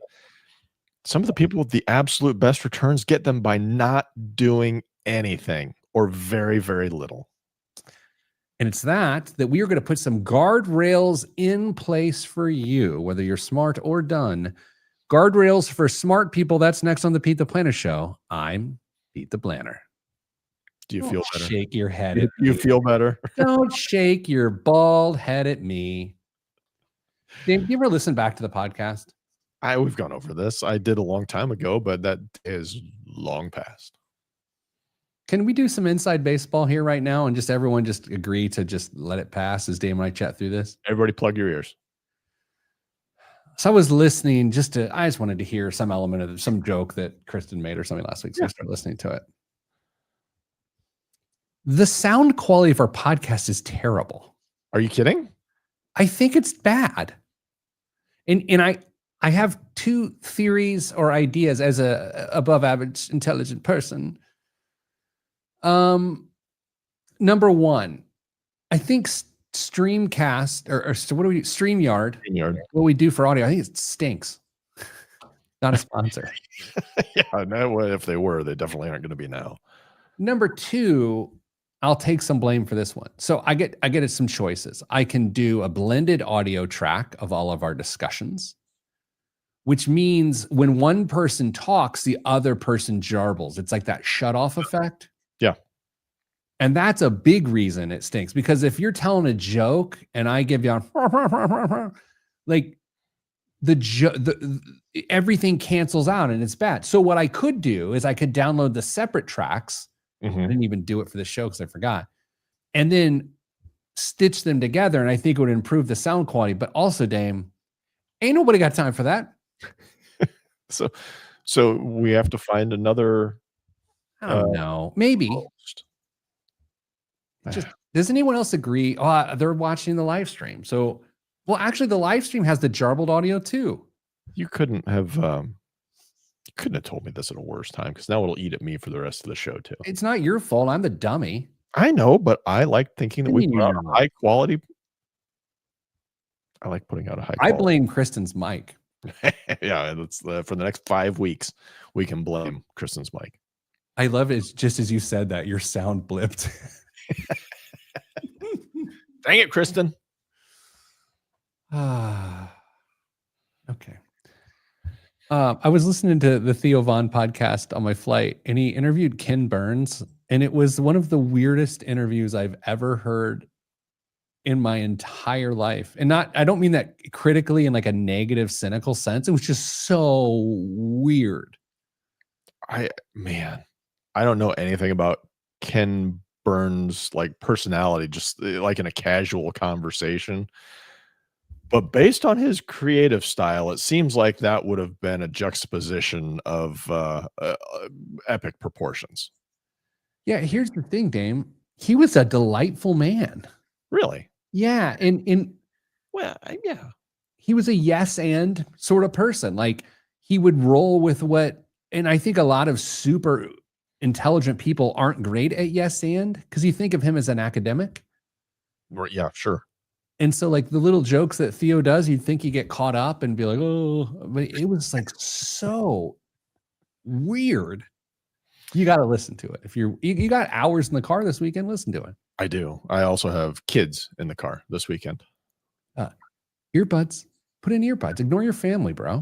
some of the people with the absolute best returns get them by not doing anything or very, very little. And it's that we are going to put some guardrails in place for you, whether you're smart or done. Guardrails for smart people. That's next on the Pete the Planner Show. I'm Pete the Planner. Do you feel better? Shake your head at me. You feel better? Don't shake your bald head at me. Dave, you ever listen back to the podcast? We've gone over this. I did a long time ago, but that is long past. Can we do some inside baseball here right now and just everyone just agree to just let it pass as Dave and I chat through this? Everybody plug your ears. So I was listening I just wanted to hear some element of some joke that Kristen made or something last week. So I started listening to it. The sound quality of our podcast is terrible. Are you kidding? I think it's bad. And I have two theories or ideas as a above average intelligent person. Number one, I think Streamcast or what do we do? StreamYard. What we do for audio, I think it stinks. Not a sponsor. Yeah, no, if they were, they definitely aren't going to be now. Number two, I'll take some blame for this one. So I get some choices. I can do a blended audio track of all of our discussions, which means when one person talks, the other person jarbles. It's like that shut-off effect. Yeah. And that's a big reason it stinks, because if you're telling a joke and I give you like everything cancels out and it's bad. So what I could do is I could download the separate tracks. I didn't even do it for the show because I forgot. And then stitch them together, and I think it would improve the sound quality. But also, Dame, ain't nobody got time for that. So we have to find another. I don't know. Maybe. Does anyone else agree? Oh, they're watching the live stream. So, well, actually, the live stream has the jarbled audio too. You couldn't have told me this at a worse time, because now it'll eat at me for the rest of the show too. It's not your fault. I'm the dummy. I know, but I like thinking that we put out a high quality. I like putting out a high quality. I blame Kristen's mic. Yeah, that's for the next 5 weeks. We can blame Kristen's mic. I love it. It's just as you said that, your sound blipped. Dang it, Kristen. Ah, okay. I was listening to the Theo Von podcast on my flight, and he interviewed Ken Burns, and it was one of the weirdest interviews I've ever heard in my entire life. And I don't mean that critically in like a negative, cynical sense. It was just so weird. Man, I don't know anything about Ken Burns' like personality, just like in a casual conversation. But based on his creative style, it seems like that would have been a juxtaposition of epic proportions. Yeah, here's the thing, Dame. He was a delightful man. Really? Yeah, and Well, yeah. he was a yes and sort of person. Like he would roll with what, and I think a lot of super intelligent people aren't great at yes and because you think of him as an academic. Yeah, sure. And so like the little jokes that Theo does, you'd think you get caught up and be like, oh, but it was like so weird. You got to listen to it. If you got hours in the car this weekend, listen to it. I do. I also have kids in the car this weekend. Earbuds. Put in earbuds. Ignore your family, bro.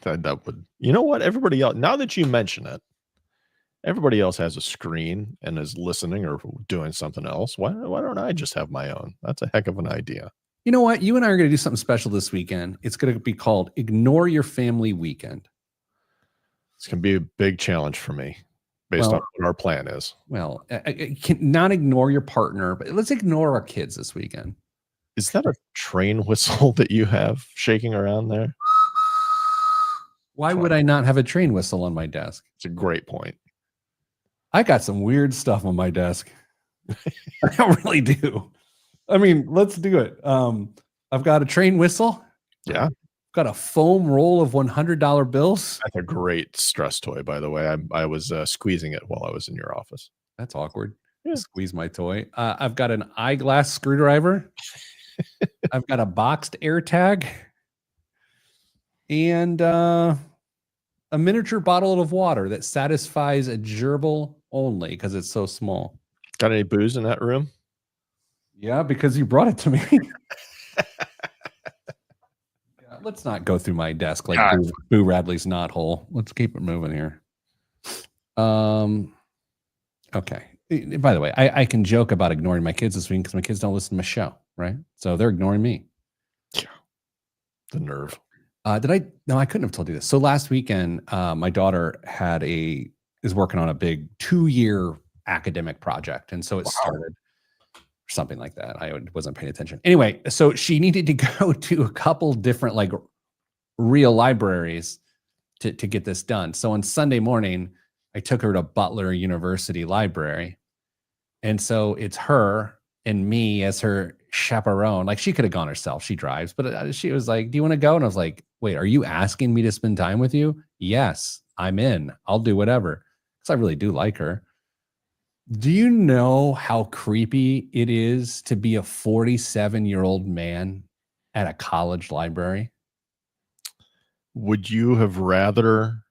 that would, you know what? Everybody else, now that you mention it, everybody else has a screen and is listening or doing something else. Why don't I just have my own? That's a heck of an idea. You know what? You and I are going to do something special this weekend. It's going to be called Ignore Your Family Weekend. It's going to be a big challenge for me based on what our plan is. Well, I can not ignore your partner, but let's ignore our kids this weekend. Is that a train whistle that you have shaking around there? Why would I not have a train whistle on my desk? It's a great point. I got some weird stuff on my desk. I really do. I mean, let's do it. I've got a train whistle. Yeah. I've got a foam roll of $100 bills. That's a great stress toy, by the way. I was squeezing it while I was in your office. That's awkward. Yeah. Squeeze my toy. I've got an eyeglass screwdriver. I've got a boxed air tag. And a miniature bottle of water that satisfies a gerbil only because it's so small. Got any booze in that room? Yeah, because you brought it to me. Yeah, let's not go through my desk like Boo Radley's knothole. Let's keep it moving here. Okay. By the way, I can joke about ignoring my kids this week because my kids don't listen to my show, right? So they're ignoring me. Yeah. The nerve. No, I couldn't have told you this. So last weekend, my daughter is working on a big 2-year academic project. And so it started something like that. I wasn't paying attention. Anyway, so she needed to go to a couple different like real libraries to get this done. So on Sunday morning, I took her to Butler University Library. And so it's her and me as her chaperone. Like she could have gone herself. She drives, but she was like, do you want to go? And I was like, wait, are you asking me to spend time with you? Yes, I'm in. I'll do whatever. Because I really do like her. Do you know how creepy it is to be a 47-year-old man at a college library? Would you have rather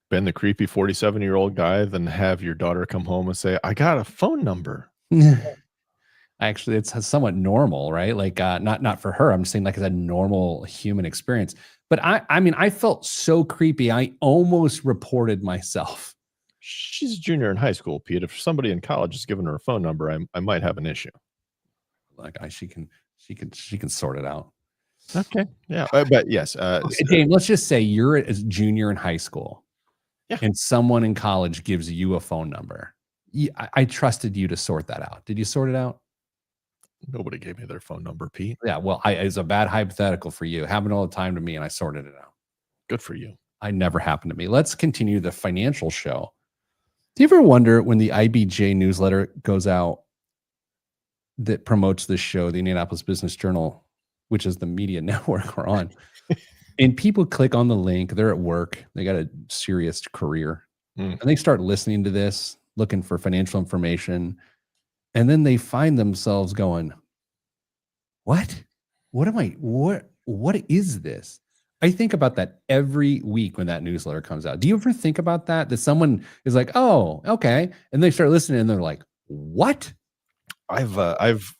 been the creepy 47-year-old guy than have your daughter come home and say, I got a phone number? Actually, it's somewhat normal, right? Like not for her. I'm saying like it's a normal human experience. But I mean, I felt so creepy. I almost reported myself. She's a junior in high school, Pete. If somebody in college has given her a phone number, I might have an issue. Like she can sort it out. Okay. Yeah. But yes. Okay, Dave, let's just say you're a junior in high school. Yeah. And someone in college gives you a phone number. I trusted you to sort that out. Did you sort it out? Nobody gave me their phone number, Pete. Yeah, well, it's a bad hypothetical for you. It happened all the time to me, and I sorted it out. Good for you. I never happened to me. Let's continue the financial show. Do you ever wonder when the IBJ newsletter goes out that promotes this show, the Indianapolis Business Journal, which is the media network we're on, and people click on the link, they're at work, they got a serious career, and they start listening to this, looking for financial information, and then they find themselves going, what is this? I think about that every week when that newsletter comes out. Do you ever think about that? That someone is like, oh, okay. And they start listening and they're like, what? I've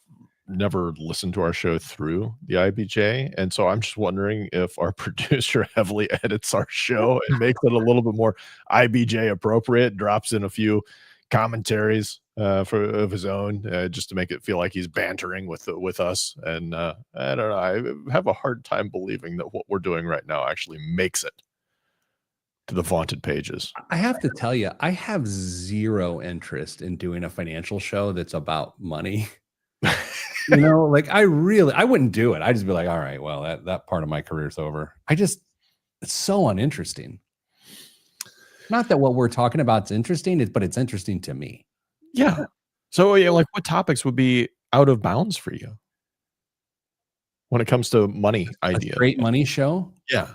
never listened to our show through the IBJ, and so I'm just wondering if our producer heavily edits our show and makes it a little bit more IBJ appropriate, drops in a few commentaries of his own, just to make it feel like he's bantering with us. And I don't know, I have a hard time believing that what we're doing right now actually makes it to the vaunted pages. I have to tell you, I have zero interest in doing a financial show that's about money. Like I wouldn't do it. I'd just be like, all right, well, that part of my career is over. It's so uninteresting. Not that what we're talking about is interesting, but it's interesting to me. Yeah. So, yeah, like what topics would be out of bounds for you when it comes to money A ideas? straight money show. Yeah.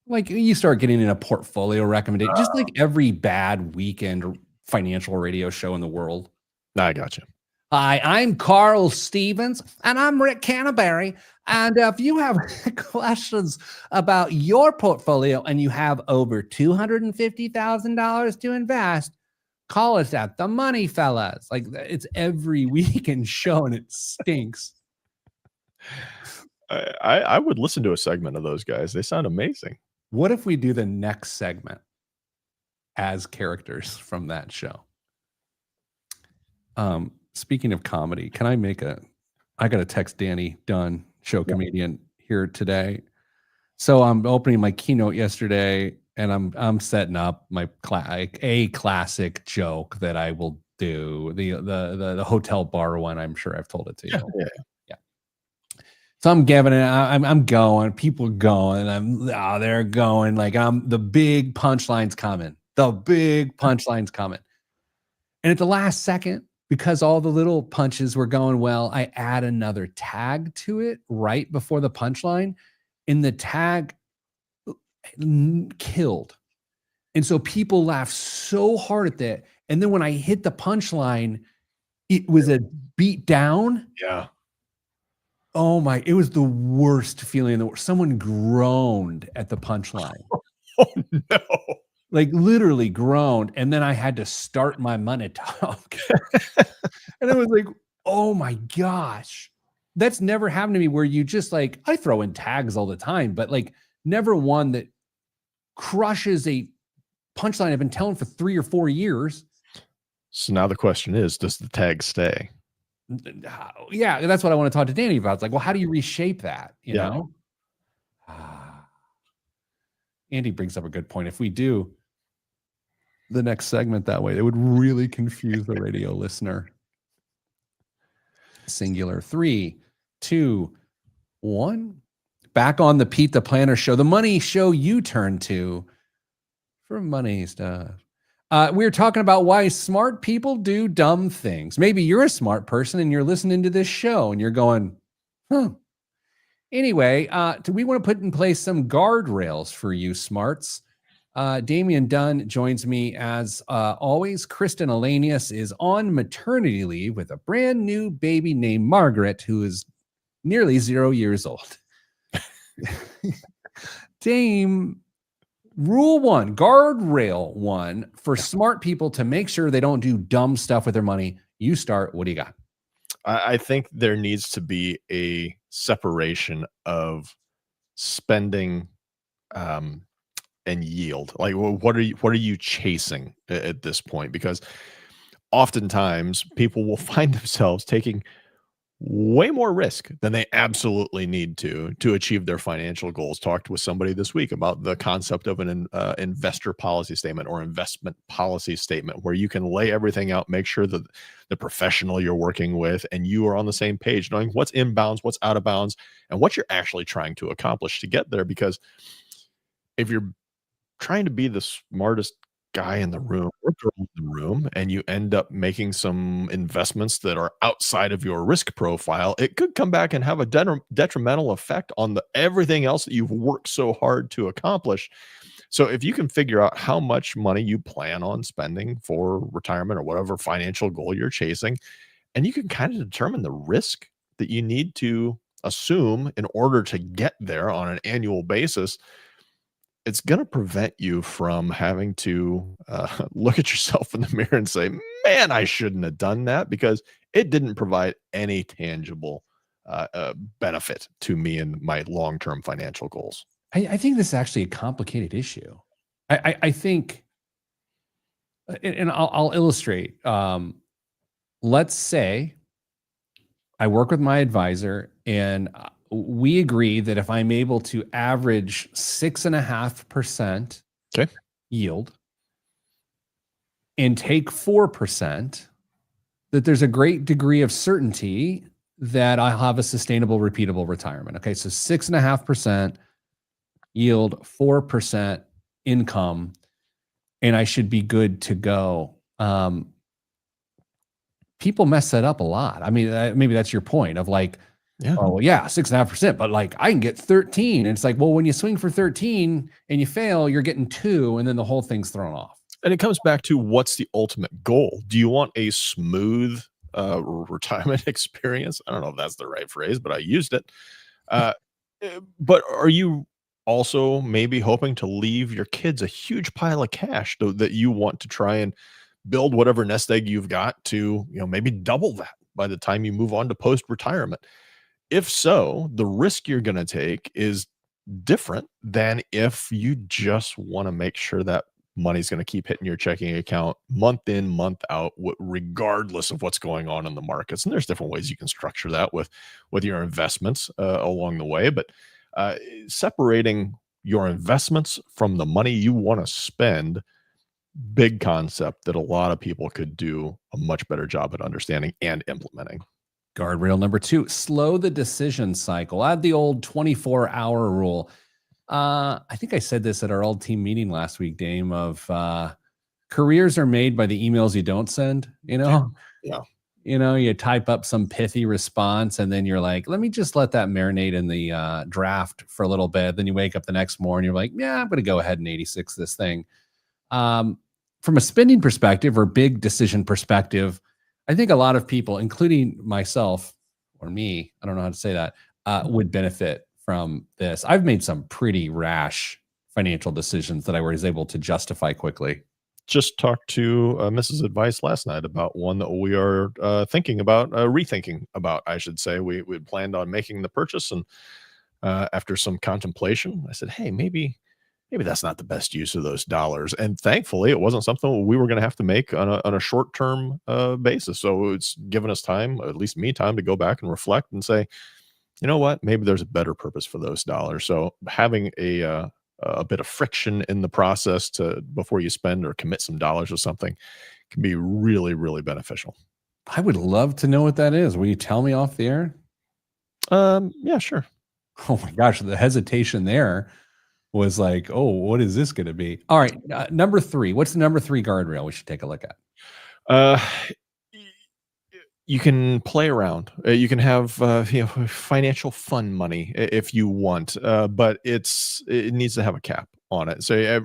Like you start getting in a portfolio recommendation, just like every bad weekend financial radio show in the world. I got you. Hi, I'm Carl Stevens, and I'm Rick Canterbury. And if you have questions about your portfolio and you have over $250,000 to invest, call us at the Money Fellas. Like it's every weekend show, and it stinks. I would listen to a segment of those guys. They sound amazing. What if we do the next segment as characters from that show? Speaking of comedy, can I I got to text Danny Dunn, show comedian here today. So I'm opening my keynote yesterday and I'm setting up my a classic joke that I will do, the hotel bar one. I'm sure I've told it to you. Yeah. So I'm giving it, I'm going, people going, they're going, like the big punchline's coming. And at the last second, because all the little punches were going well, I add another tag to it right before the punchline, and the tag killed. And so people laughed so hard at that. And then when I hit the punchline, it was a beat down. Yeah. Oh my, it was the worst feeling in the world. Someone groaned at the punchline. Oh no. Like literally groaned. And then I had to start my money talk. And it was like, oh my gosh. That's never happened to me where you just like, I throw in tags all the time, but like never one that crushes a punchline I've been telling for 3 or 4 years. So now the question is, does the tag stay? Yeah, that's what I want to talk to Danny about. It's like, well, how do you reshape that? You know? Andy brings up a good point. If we do the next segment that way, it would really confuse the radio listener. Singular. 3, 2, 1. Back on the Pete the Planner show, the money show you turn to for money stuff. We're talking about why smart people do dumb things. Maybe you're a smart person and you're listening to this show and you're going, huh. Anyway, we want to put in place some guardrails for you smarts. Damian Dunn joins me as always. Kristen Elanius is on maternity leave with a brand new baby named Margaret, who is nearly 0 years old. Dame, rule 1, guardrail 1 for smart people to make sure they don't do dumb stuff with their money. You start. What do you got? I think there needs to be a separation of spending and yield. Like, what are you chasing at this point? Because oftentimes people will find themselves taking way more risk than they absolutely need to achieve their financial goals. Talked with somebody this week about the concept of an investor policy statement or investment policy statement, where you can lay everything out, make sure that the professional you're working with and you are on the same page, knowing what's in bounds, what's out of bounds, and what you're actually trying to accomplish to get there. Because if you're trying to be the smartest guy in the room or girl in the room and you end up making some investments that are outside of your risk profile, it could come back and have a detrimental effect on everything else that you've worked so hard to accomplish. So if you can figure out how much money you plan on spending for retirement or whatever financial goal you're chasing, and you can kind of determine the risk that you need to assume in order to get there on an annual basis, it's going to prevent you from having to look at yourself in the mirror and say, man, I shouldn't have done that because it didn't provide any tangible benefit to me and my long term financial goals. I think this is actually a complicated issue. I think, and I'll illustrate. Let's say I work with my advisor and we agree that if I'm able to average 6.5% Okay. yield and take 4%, that there's a great degree of certainty that I'll have a sustainable, repeatable retirement. Okay. So 6.5% yield, 4% income, and I should be good to go. People mess that up a lot. I mean, maybe that's your point of like, Yeah. oh, well, yeah, 6.5%, but like I can get 13. And it's like, well, when you swing for 13 and you fail, you're getting 2, and then the whole thing's thrown off. And it comes back to what's the ultimate goal? Do you want a smooth retirement experience? I don't know if that's the right phrase, but I used it. Uh, but are you also maybe hoping to leave your kids a huge pile of cash that you want to try and build whatever nest egg you've got to, maybe double that by the time you move on to post retirement? If so, the risk you're going to take is different than if you just want to make sure that money's going to keep hitting your checking account month in, month out, regardless of what's going on in the markets. And there's different ways you can structure that with your investments along the way. But separating your investments from the money you want to spend, big concept that a lot of people could do a much better job at understanding and implementing. Guardrail number 2, slow the decision cycle. Add the old 24-hour rule. I think I said this at our old team meeting last week, Dame, of careers are made by the emails you don't send, Yeah. You type up some pithy response and then you're like, let me just let that marinate in the draft for a little bit. Then you wake up the next morning, you're like, yeah, I'm going to go ahead and 86 this thing. From a spending perspective or big decision perspective, I think a lot of people, including myself or me, I don't know how to say that, would benefit from this. I've made some pretty rash financial decisions that I was able to justify quickly. Just talked to Mrs. Advice last night about one that we are rethinking about, I should say. We had planned on making the purchase, and after some contemplation, I said, hey, maybe that's not the best use of those dollars. And thankfully, it wasn't something we were going to have to make on a short-term basis. So it's given us time, at least me time, to go back and reflect and say, you know what, maybe there's a better purpose for those dollars. So having a bit of friction in the process before you spend or commit some dollars to something can be really, really beneficial. I would love to know what that is. Will you tell me off the air? Yeah, sure. Oh my gosh, the hesitation there was like, oh, what is this going to be? All right. Number 3. What's the number 3 guardrail we should take a look at? Uh, you can play around. You can have financial fun money if you want, but it needs to have a cap on it. So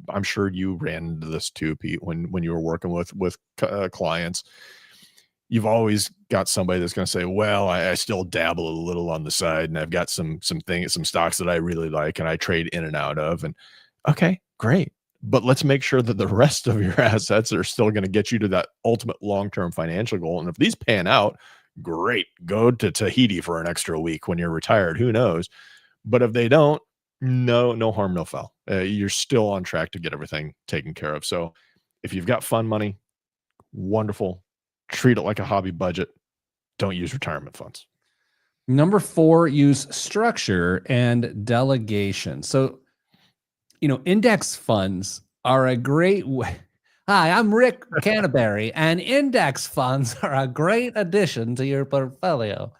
I'm sure you ran into this too, Pete, when you were working with clients. You've always got somebody that's going to say, well, I still dabble a little on the side, and I've got some stocks that I really like and I trade in and out of. And okay, great. But let's make sure that the rest of your assets are still going to get you to that ultimate long-term financial goal. And if these pan out, great. Go to Tahiti for an extra week when you're retired. Who knows? But if they don't, no harm, no foul. You're still on track to get everything taken care of. So if you've got fun money, wonderful. Treat it like a hobby budget. Don't use retirement funds. Number 4, use structure and delegation. So, index funds are a great way. Hi, I'm Rick Canterbury, and index funds are a great addition to your portfolio.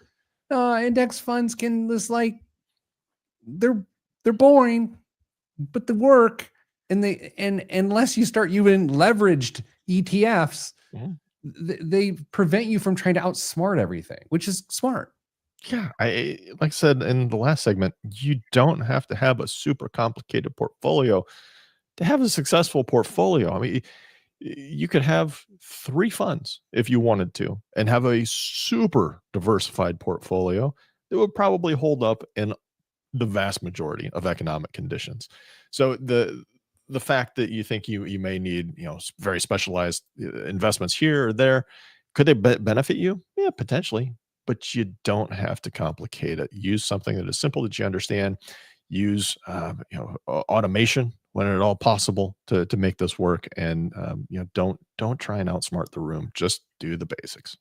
Index funds can just they're boring, but they work, and unless you start using leveraged ETFs, they prevent you from trying to outsmart everything, which is smart. Yeah, like I said in the last segment, you don't have to have a super complicated portfolio to have a successful portfolio. I mean, you could have 3 funds if you wanted to and have a super diversified portfolio that would probably hold up in the vast majority of economic conditions. So the fact that you think you may need, very specialized investments here or there, could they benefit you? Yeah, potentially, but you don't have to complicate it. Use something that is simple that you understand. Use automation when at all possible to make this work, and don't try and outsmart the room. Just do the basics.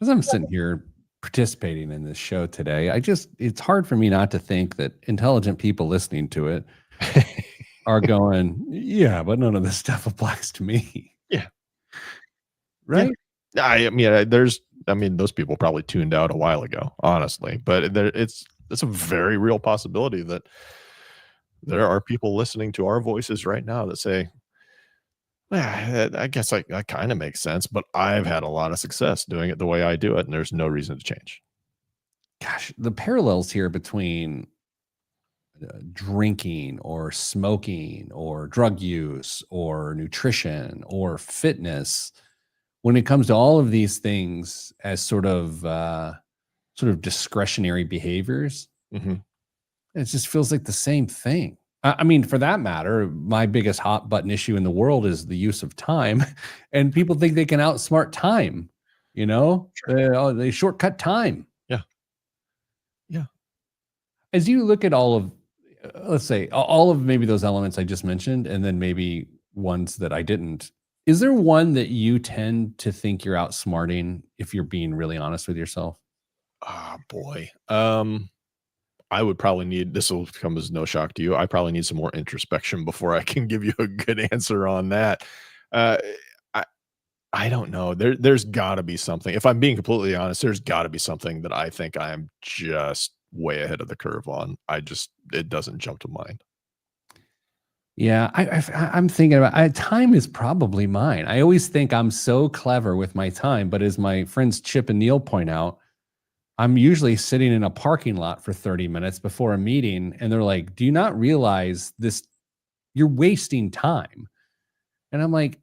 As I'm sitting here participating in this show today, it's hard for me not to think that intelligent people listening to it are going, yeah, but none of this stuff applies to me. Yeah. Right? Yeah. Those people probably tuned out a while ago, honestly, but it's a very real possibility that there are people listening to our voices right now that say, "Yeah, I guess that kind of makes sense, but I've had a lot of success doing it the way I do it, and there's no reason to change." Gosh, the parallels here between drinking or smoking or drug use or nutrition or fitness, when it comes to all of these things as sort of discretionary behaviors, Mhm. it just feels like the same thing. I mean, for that matter, my biggest hot button issue in the world is the use of time, and people think they can outsmart time. Sure. They shortcut time. Yeah. Yeah. As you look at all of, let's say, all of maybe those elements I just mentioned, and then maybe ones that I didn't, is there one that you tend to think you're outsmarting if you're being really honest with yourself? Ah, boy. I would probably need this will come as no shock to you. I probably need some more introspection before I can give you a good answer on that. Uh, I I don't know. There's got to be something. If I'm being completely honest, there's got to be something that I think I am just way ahead of the curve on. It doesn't jump to mind. Yeah, I'm thinking about time is probably mine. I always think I'm so clever with my time, but as my friends Chip and Neil point out, I'm usually sitting in a parking lot for 30 minutes before a meeting, and they're like, "Do you not realize this? You're wasting time." And I'm like,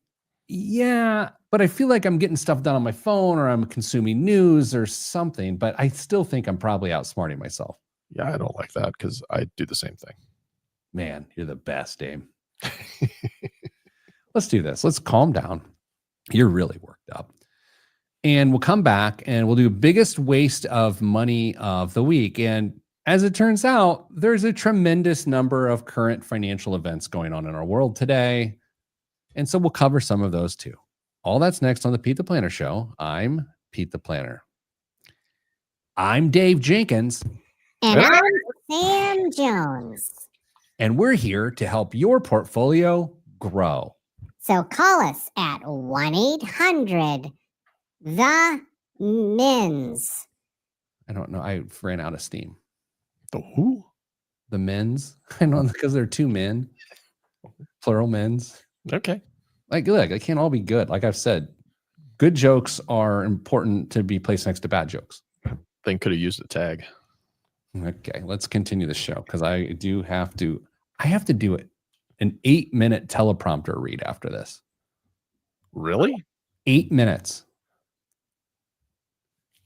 "Yeah, but I feel like I'm getting stuff done on my phone or I'm consuming news or something." But I still think I'm probably outsmarting myself. Yeah, I don't like that because I do the same thing. Man, you're the best, Dave. Let's do this. Let's calm down. You're really worked up. And we'll come back and we'll do biggest waste of money of the week. And as it turns out, there's a tremendous number of current financial events going on in our world today. And so we'll cover some of those too. All that's next on the Pete the Planner Show. I'm Pete the Planner. I'm Dave Jenkins. And I'm Sam Jones. And we're here to help your portfolio grow. So call us at 1-800 the Men's. I don't know. I ran out of steam. The who? The men's. I know because there are two men, plural men's. Okay. Like, look, they can't all be good. Like I've said, good jokes are important to be placed next to bad jokes. Thing could have used a tag. Okay, let's continue the show because I have to do it. An 8-minute teleprompter read after this. Really? 8 minutes.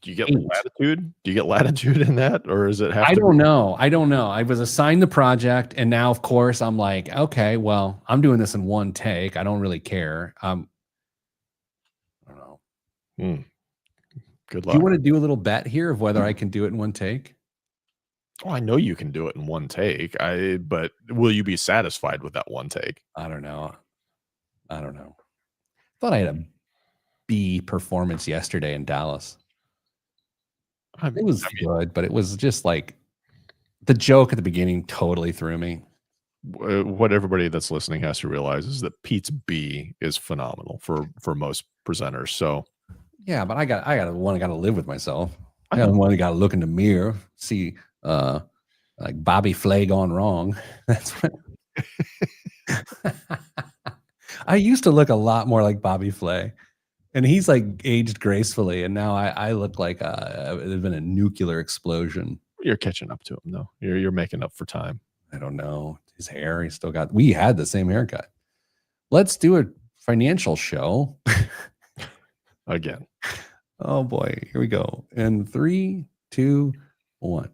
Do you get latitude? Do you get latitude in that, or is it have? I don't know. I was assigned the project, and now, of course, I'm like, okay, well, I'm doing this in one take. I don't really care. I don't know. Good luck. Do you want to do a little bet here of whether I can do it in one take? Oh, I know you can do it in one take. But will you be satisfied with that one take? I don't know. Thought I had a B performance yesterday in Dallas. It was good, but it was just like the joke at the beginning totally threw me. What everybody that's listening has to realize is that Pete's B is phenomenal for most presenters. So yeah, but I got to live with myself. I got one that got to look in the mirror, see like Bobby Flay gone wrong. That's what I used to look a lot more like Bobby Flay. And he's like aged gracefully, and now I look like there's been a nuclear explosion. You're catching up to him, though. You're making up for time. I don't know. His hair, he still got. We had the same haircut. Let's do a financial show Again. Oh boy, here we go. In 3, 2, 1.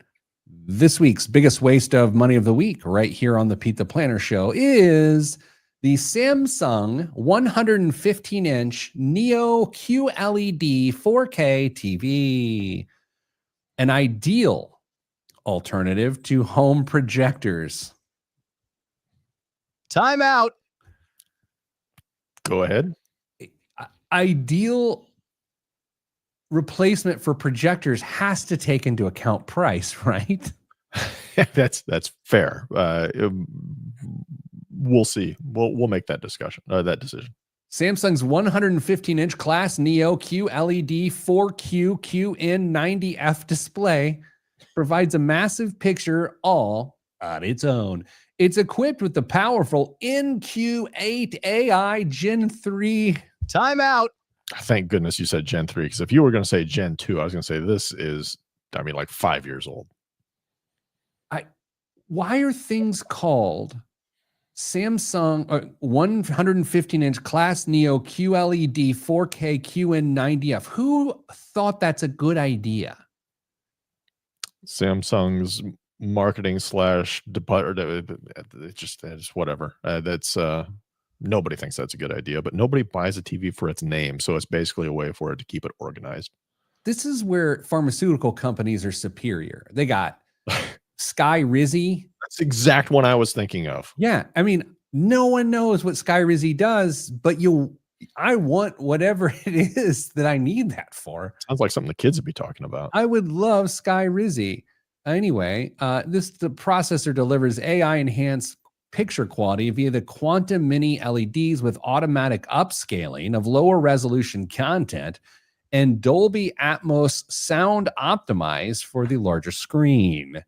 This week's biggest waste of money of the week, right here on the Pete the Planner Show, is the Samsung 115-inch Neo QLED 4K TV, an ideal alternative to home projectors. Time out. Go ahead. Ideal replacement for projectors has to take into account price, right? That's fair. We'll see. We'll make that discussion, that decision. Samsung's 115-inch Class Neo QLED 4Q QN90F display provides a massive picture all on its own. It's equipped with the powerful NQ8 AI Gen 3. Time out. Thank goodness you said Gen 3, because if you were going to say Gen 2, I was going to say this is, like 5 years old. Why are things called Samsung 115-inch Class Neo QLED 4K QN90F? Who thought that's a good idea? Samsung's marketing / department, it's just whatever. That's nobody thinks that's a good idea, but nobody buys a TV for its name, so it's basically a way for it to keep it organized. This is where pharmaceutical companies are superior. They got Sky Rizzy. That's the exact one I was thinking of. Yeah, I mean, no one knows what Sky Rizzy does, but I want whatever it is that I need that for. Sounds like something the kids would be talking about. I would love Sky Rizzy. Anyway, the processor delivers AI-enhanced picture quality via the Quantum Mini LEDs with automatic upscaling of lower resolution content and Dolby Atmos sound optimized for the larger screen.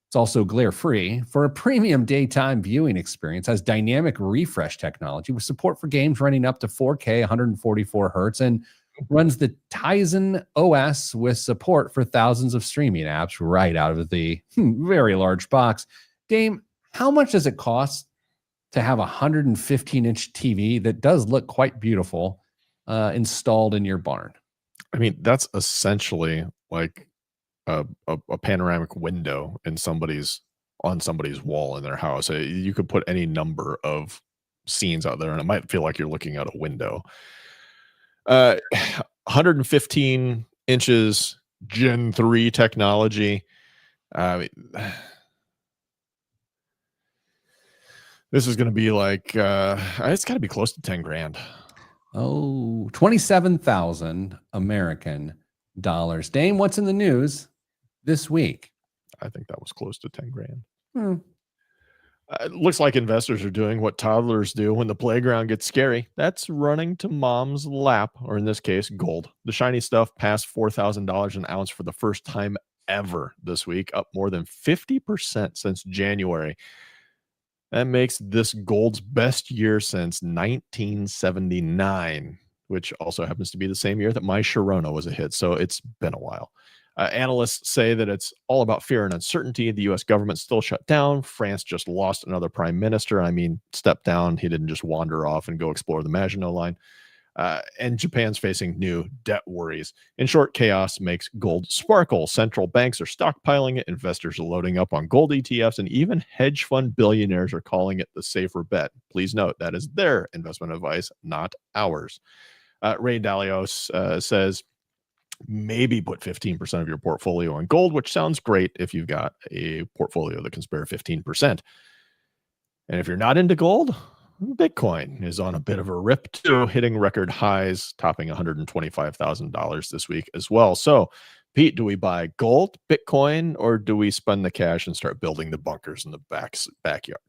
It's also glare-free for a premium daytime viewing experience, has dynamic refresh technology with support for games running up to 4K 144 hertz, and runs the Tizen OS with support for thousands of streaming apps right out of the very large box. Dame, how much does it cost to have a 115-inch TV that does look quite beautiful installed in your barn? I mean, that's essentially like a panoramic window on somebody's wall in their house. You could put any number of scenes out there, and it might feel like you're looking out a window. 115 inches, Gen 3 technology. This is going to be like, it's got to be close to 10 grand. Oh, 27,000 American dollars. Dame, what's in the news this week? I think that was close to 10 grand. It looks like investors are doing what toddlers do when the playground gets scary. That's running to mom's lap, or in this case, gold. The shiny stuff passed $4,000 an ounce for the first time ever this week, up more than 50% since January. That makes this gold's best year since 1979, which also happens to be the same year that my Sharona was a hit. So it's been a while. Analysts say that it's all about fear and uncertainty. The U.S. government still shut down. France just lost another prime minister. I mean, step down. He didn't just wander off and go explore the Maginot Line. And Japan's facing new debt worries. In short, chaos makes gold sparkle. Central banks are stockpiling it. Investors are loading up on gold ETFs, and even hedge fund billionaires are calling it the safer bet. Please note that is their investment advice, not ours. Ray Dalio says, maybe put 15% of your portfolio in gold, which sounds great if you've got a portfolio that can spare 15%. And if you're not into gold, Bitcoin is on a bit of a rip too, hitting record highs, topping $125,000 this week as well. So, Pete, do we buy gold, Bitcoin, or do we spend the cash and start building the bunkers in the backyard?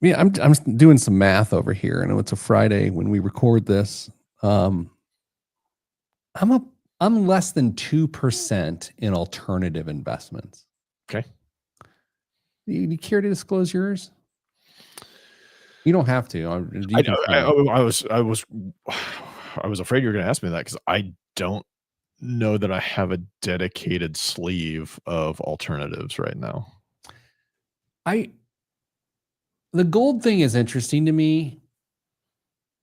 Yeah, I'm doing some math over here. I know it's a Friday when we record this. I'm less than 2% in alternative investments. Okay. You care to disclose yours? You don't have to. I was afraid you were going to ask me that, because I don't know that I have a dedicated sleeve of alternatives right now. The gold thing is interesting to me,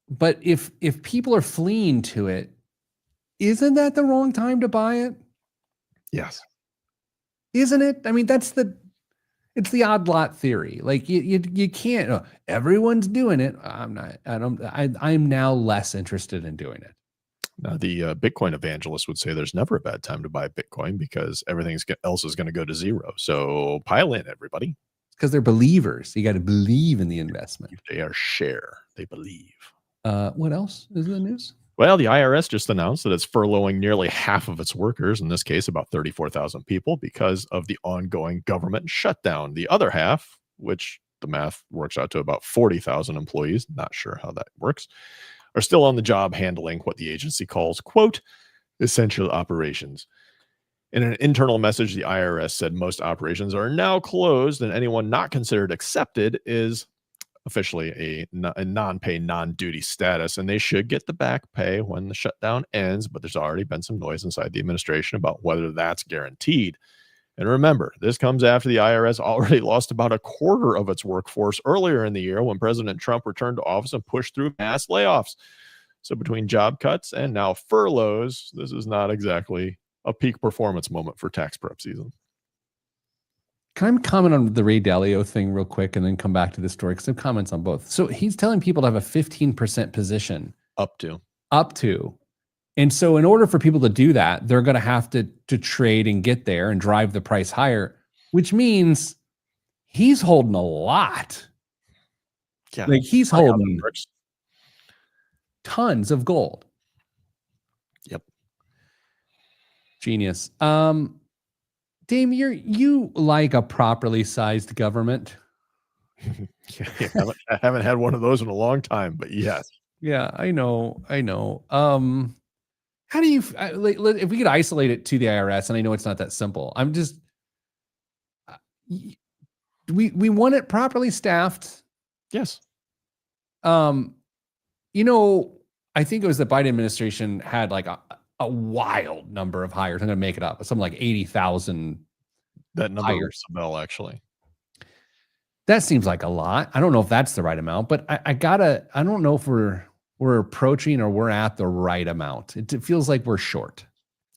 but if people are fleeing to it, isn't that the wrong time to buy it? Yes. Isn't it? I mean, it's the odd lot theory. Like you can't, everyone's doing it. I'm now less interested in doing it. Now, the Bitcoin evangelist would say there's never a bad time to buy Bitcoin because everything else is going to go to zero. So pile in, everybody. Because they're believers. You got to believe in the investment. They are share. They believe. What else is in the news? Well, the IRS just announced that it's furloughing nearly half of its workers, in this case, about 34,000 people, because of the ongoing government shutdown. The other half, which the math works out to about 40,000 employees, not sure how that works, are still on the job handling what the agency calls, quote, essential operations. In an internal message, the IRS said most operations are now closed and anyone not considered accepted is officially a non-pay, non-duty status, and they should get the back pay when the shutdown ends, but there's already been some noise inside the administration about whether that's guaranteed. And remember, this comes after the IRS already lost about a quarter of its workforce earlier in the year when President Trump returned to office and pushed through mass layoffs. So between job cuts and now furloughs, this is not exactly a peak performance moment for tax prep season. Can I comment on the Ray Dalio thing real quick and then come back to this story? Because I have comments on both. So he's telling people to have a 15% position. Up to. And so in order for people to do that, they're going to have to trade and get there and drive the price higher, which means he's holding a lot. Yeah. Like he's holding tons of gold. Yep. Genius. Dame, you like a properly sized government. I haven't had one of those in a long time, but yes. Yeah, I know. How do you, if we could isolate it to the IRS, and I know it's not that simple. I'm just, we want it properly staffed. Yes. I think it was the Biden administration had like a wild number of hires. I'm going to make it up. Something like 80,000. That number rings a bell, actually. That seems like a lot. I don't know if that's the right amount, but I don't know if we're approaching or we're at the right amount. It feels like we're short.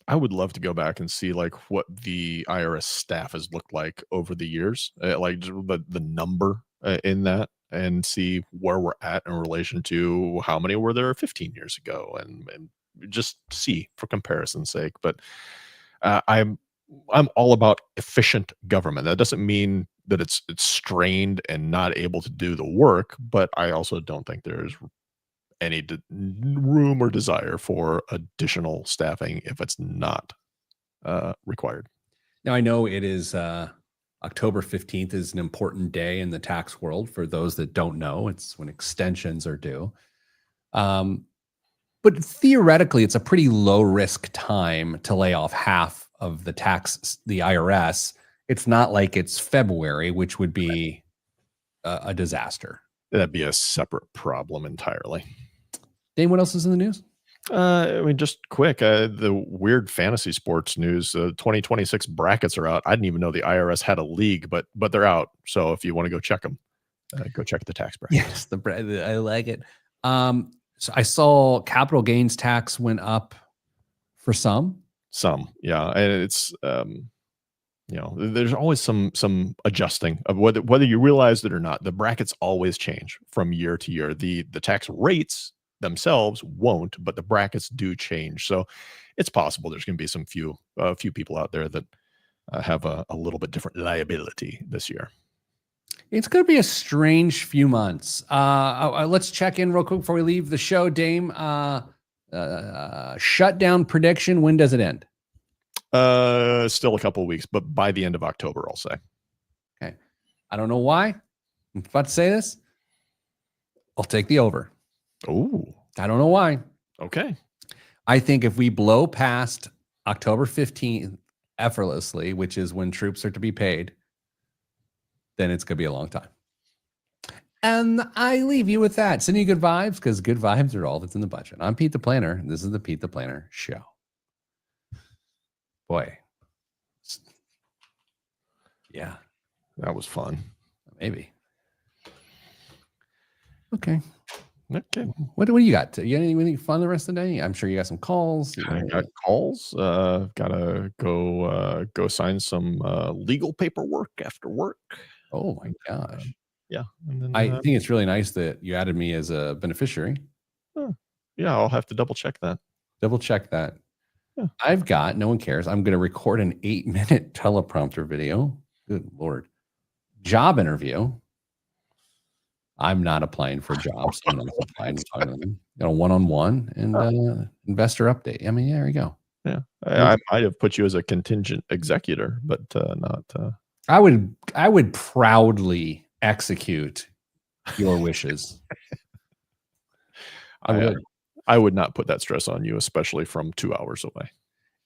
I would love to go back and see like what the IRS staff has looked like over the years, like the number in that, and see where we're at in relation to how many were there 15 years ago, and just see for comparison's sake. But I'm all about efficient government. That doesn't mean that it's strained and not able to do the work, but I also don't think there's any room or desire for additional staffing if it's not required. Now, I know it is October 15th is an important day in the tax world. For those that don't know, it's when extensions are due. But theoretically, it's a pretty low risk time to lay off half of the IRS. It's not like it's February, which would be a disaster. That'd be a separate problem entirely. Dane, what else is in the news? I mean, just quick, the weird fantasy sports news. 2026 brackets are out. I didn't even know the IRS had a league, but they're out. So if you want to go check them, go check the tax brackets. Yes, I like it. So I saw capital gains tax went up for some. Yeah, and it's there's always some adjusting of whether you realize it or not. The brackets always change from year to year. The tax rates themselves won't, but the brackets do change. So it's possible there's going to be a few people out there that have a little bit different liability this year. It's going to be a strange few months. Let's check in real quick before we leave the show. Dame, shutdown prediction. When does it end? Still a couple of weeks, but by the end of October, I'll say. Okay. I don't know why. I'm about to say this. I'll take the over. Oh, I don't know why. Okay. I think if we blow past October 15th effortlessly, which is when troops are to be paid, then it's going to be a long time. And I leave you with that. Send you good vibes, because good vibes are all that's in the budget. I'm Pete the Planner, and this is the Pete the Planner Show. Boy. Yeah. That was fun. Maybe. Okay. Okay. What do you got? You got anything fun the rest of the day? I'm sure you got some calls. I got calls. Gotta go sign some legal paperwork after work. Oh my gosh. Yeah. And then I think it's really nice that you added me as a beneficiary. yeah, I'll have to double check that. Double check that. Yeah. I've got, no one cares. I'm going to record an 8-minute teleprompter video. Good Lord. Job interview. I'm not applying for jobs. I'm not applying for them. Got a one-on-one and investor update. I mean, there you go. Yeah. I might have put you as a contingent executor, but not. I would proudly execute your wishes. I would not put that stress on you, especially from 2 hours away.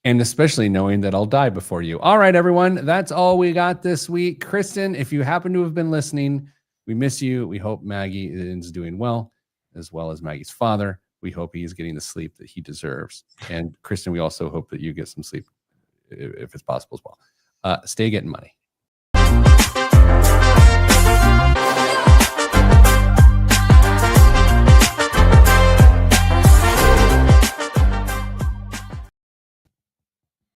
And especially knowing that I'll die before you. All right, everyone. That's all we got this week. Kristen, if you happen to have been listening, we miss you. We hope Maggie is doing well as Maggie's father. We hope he's getting the sleep that he deserves. And Kristen, we also hope that you get some sleep if it's possible as well. Stay getting money.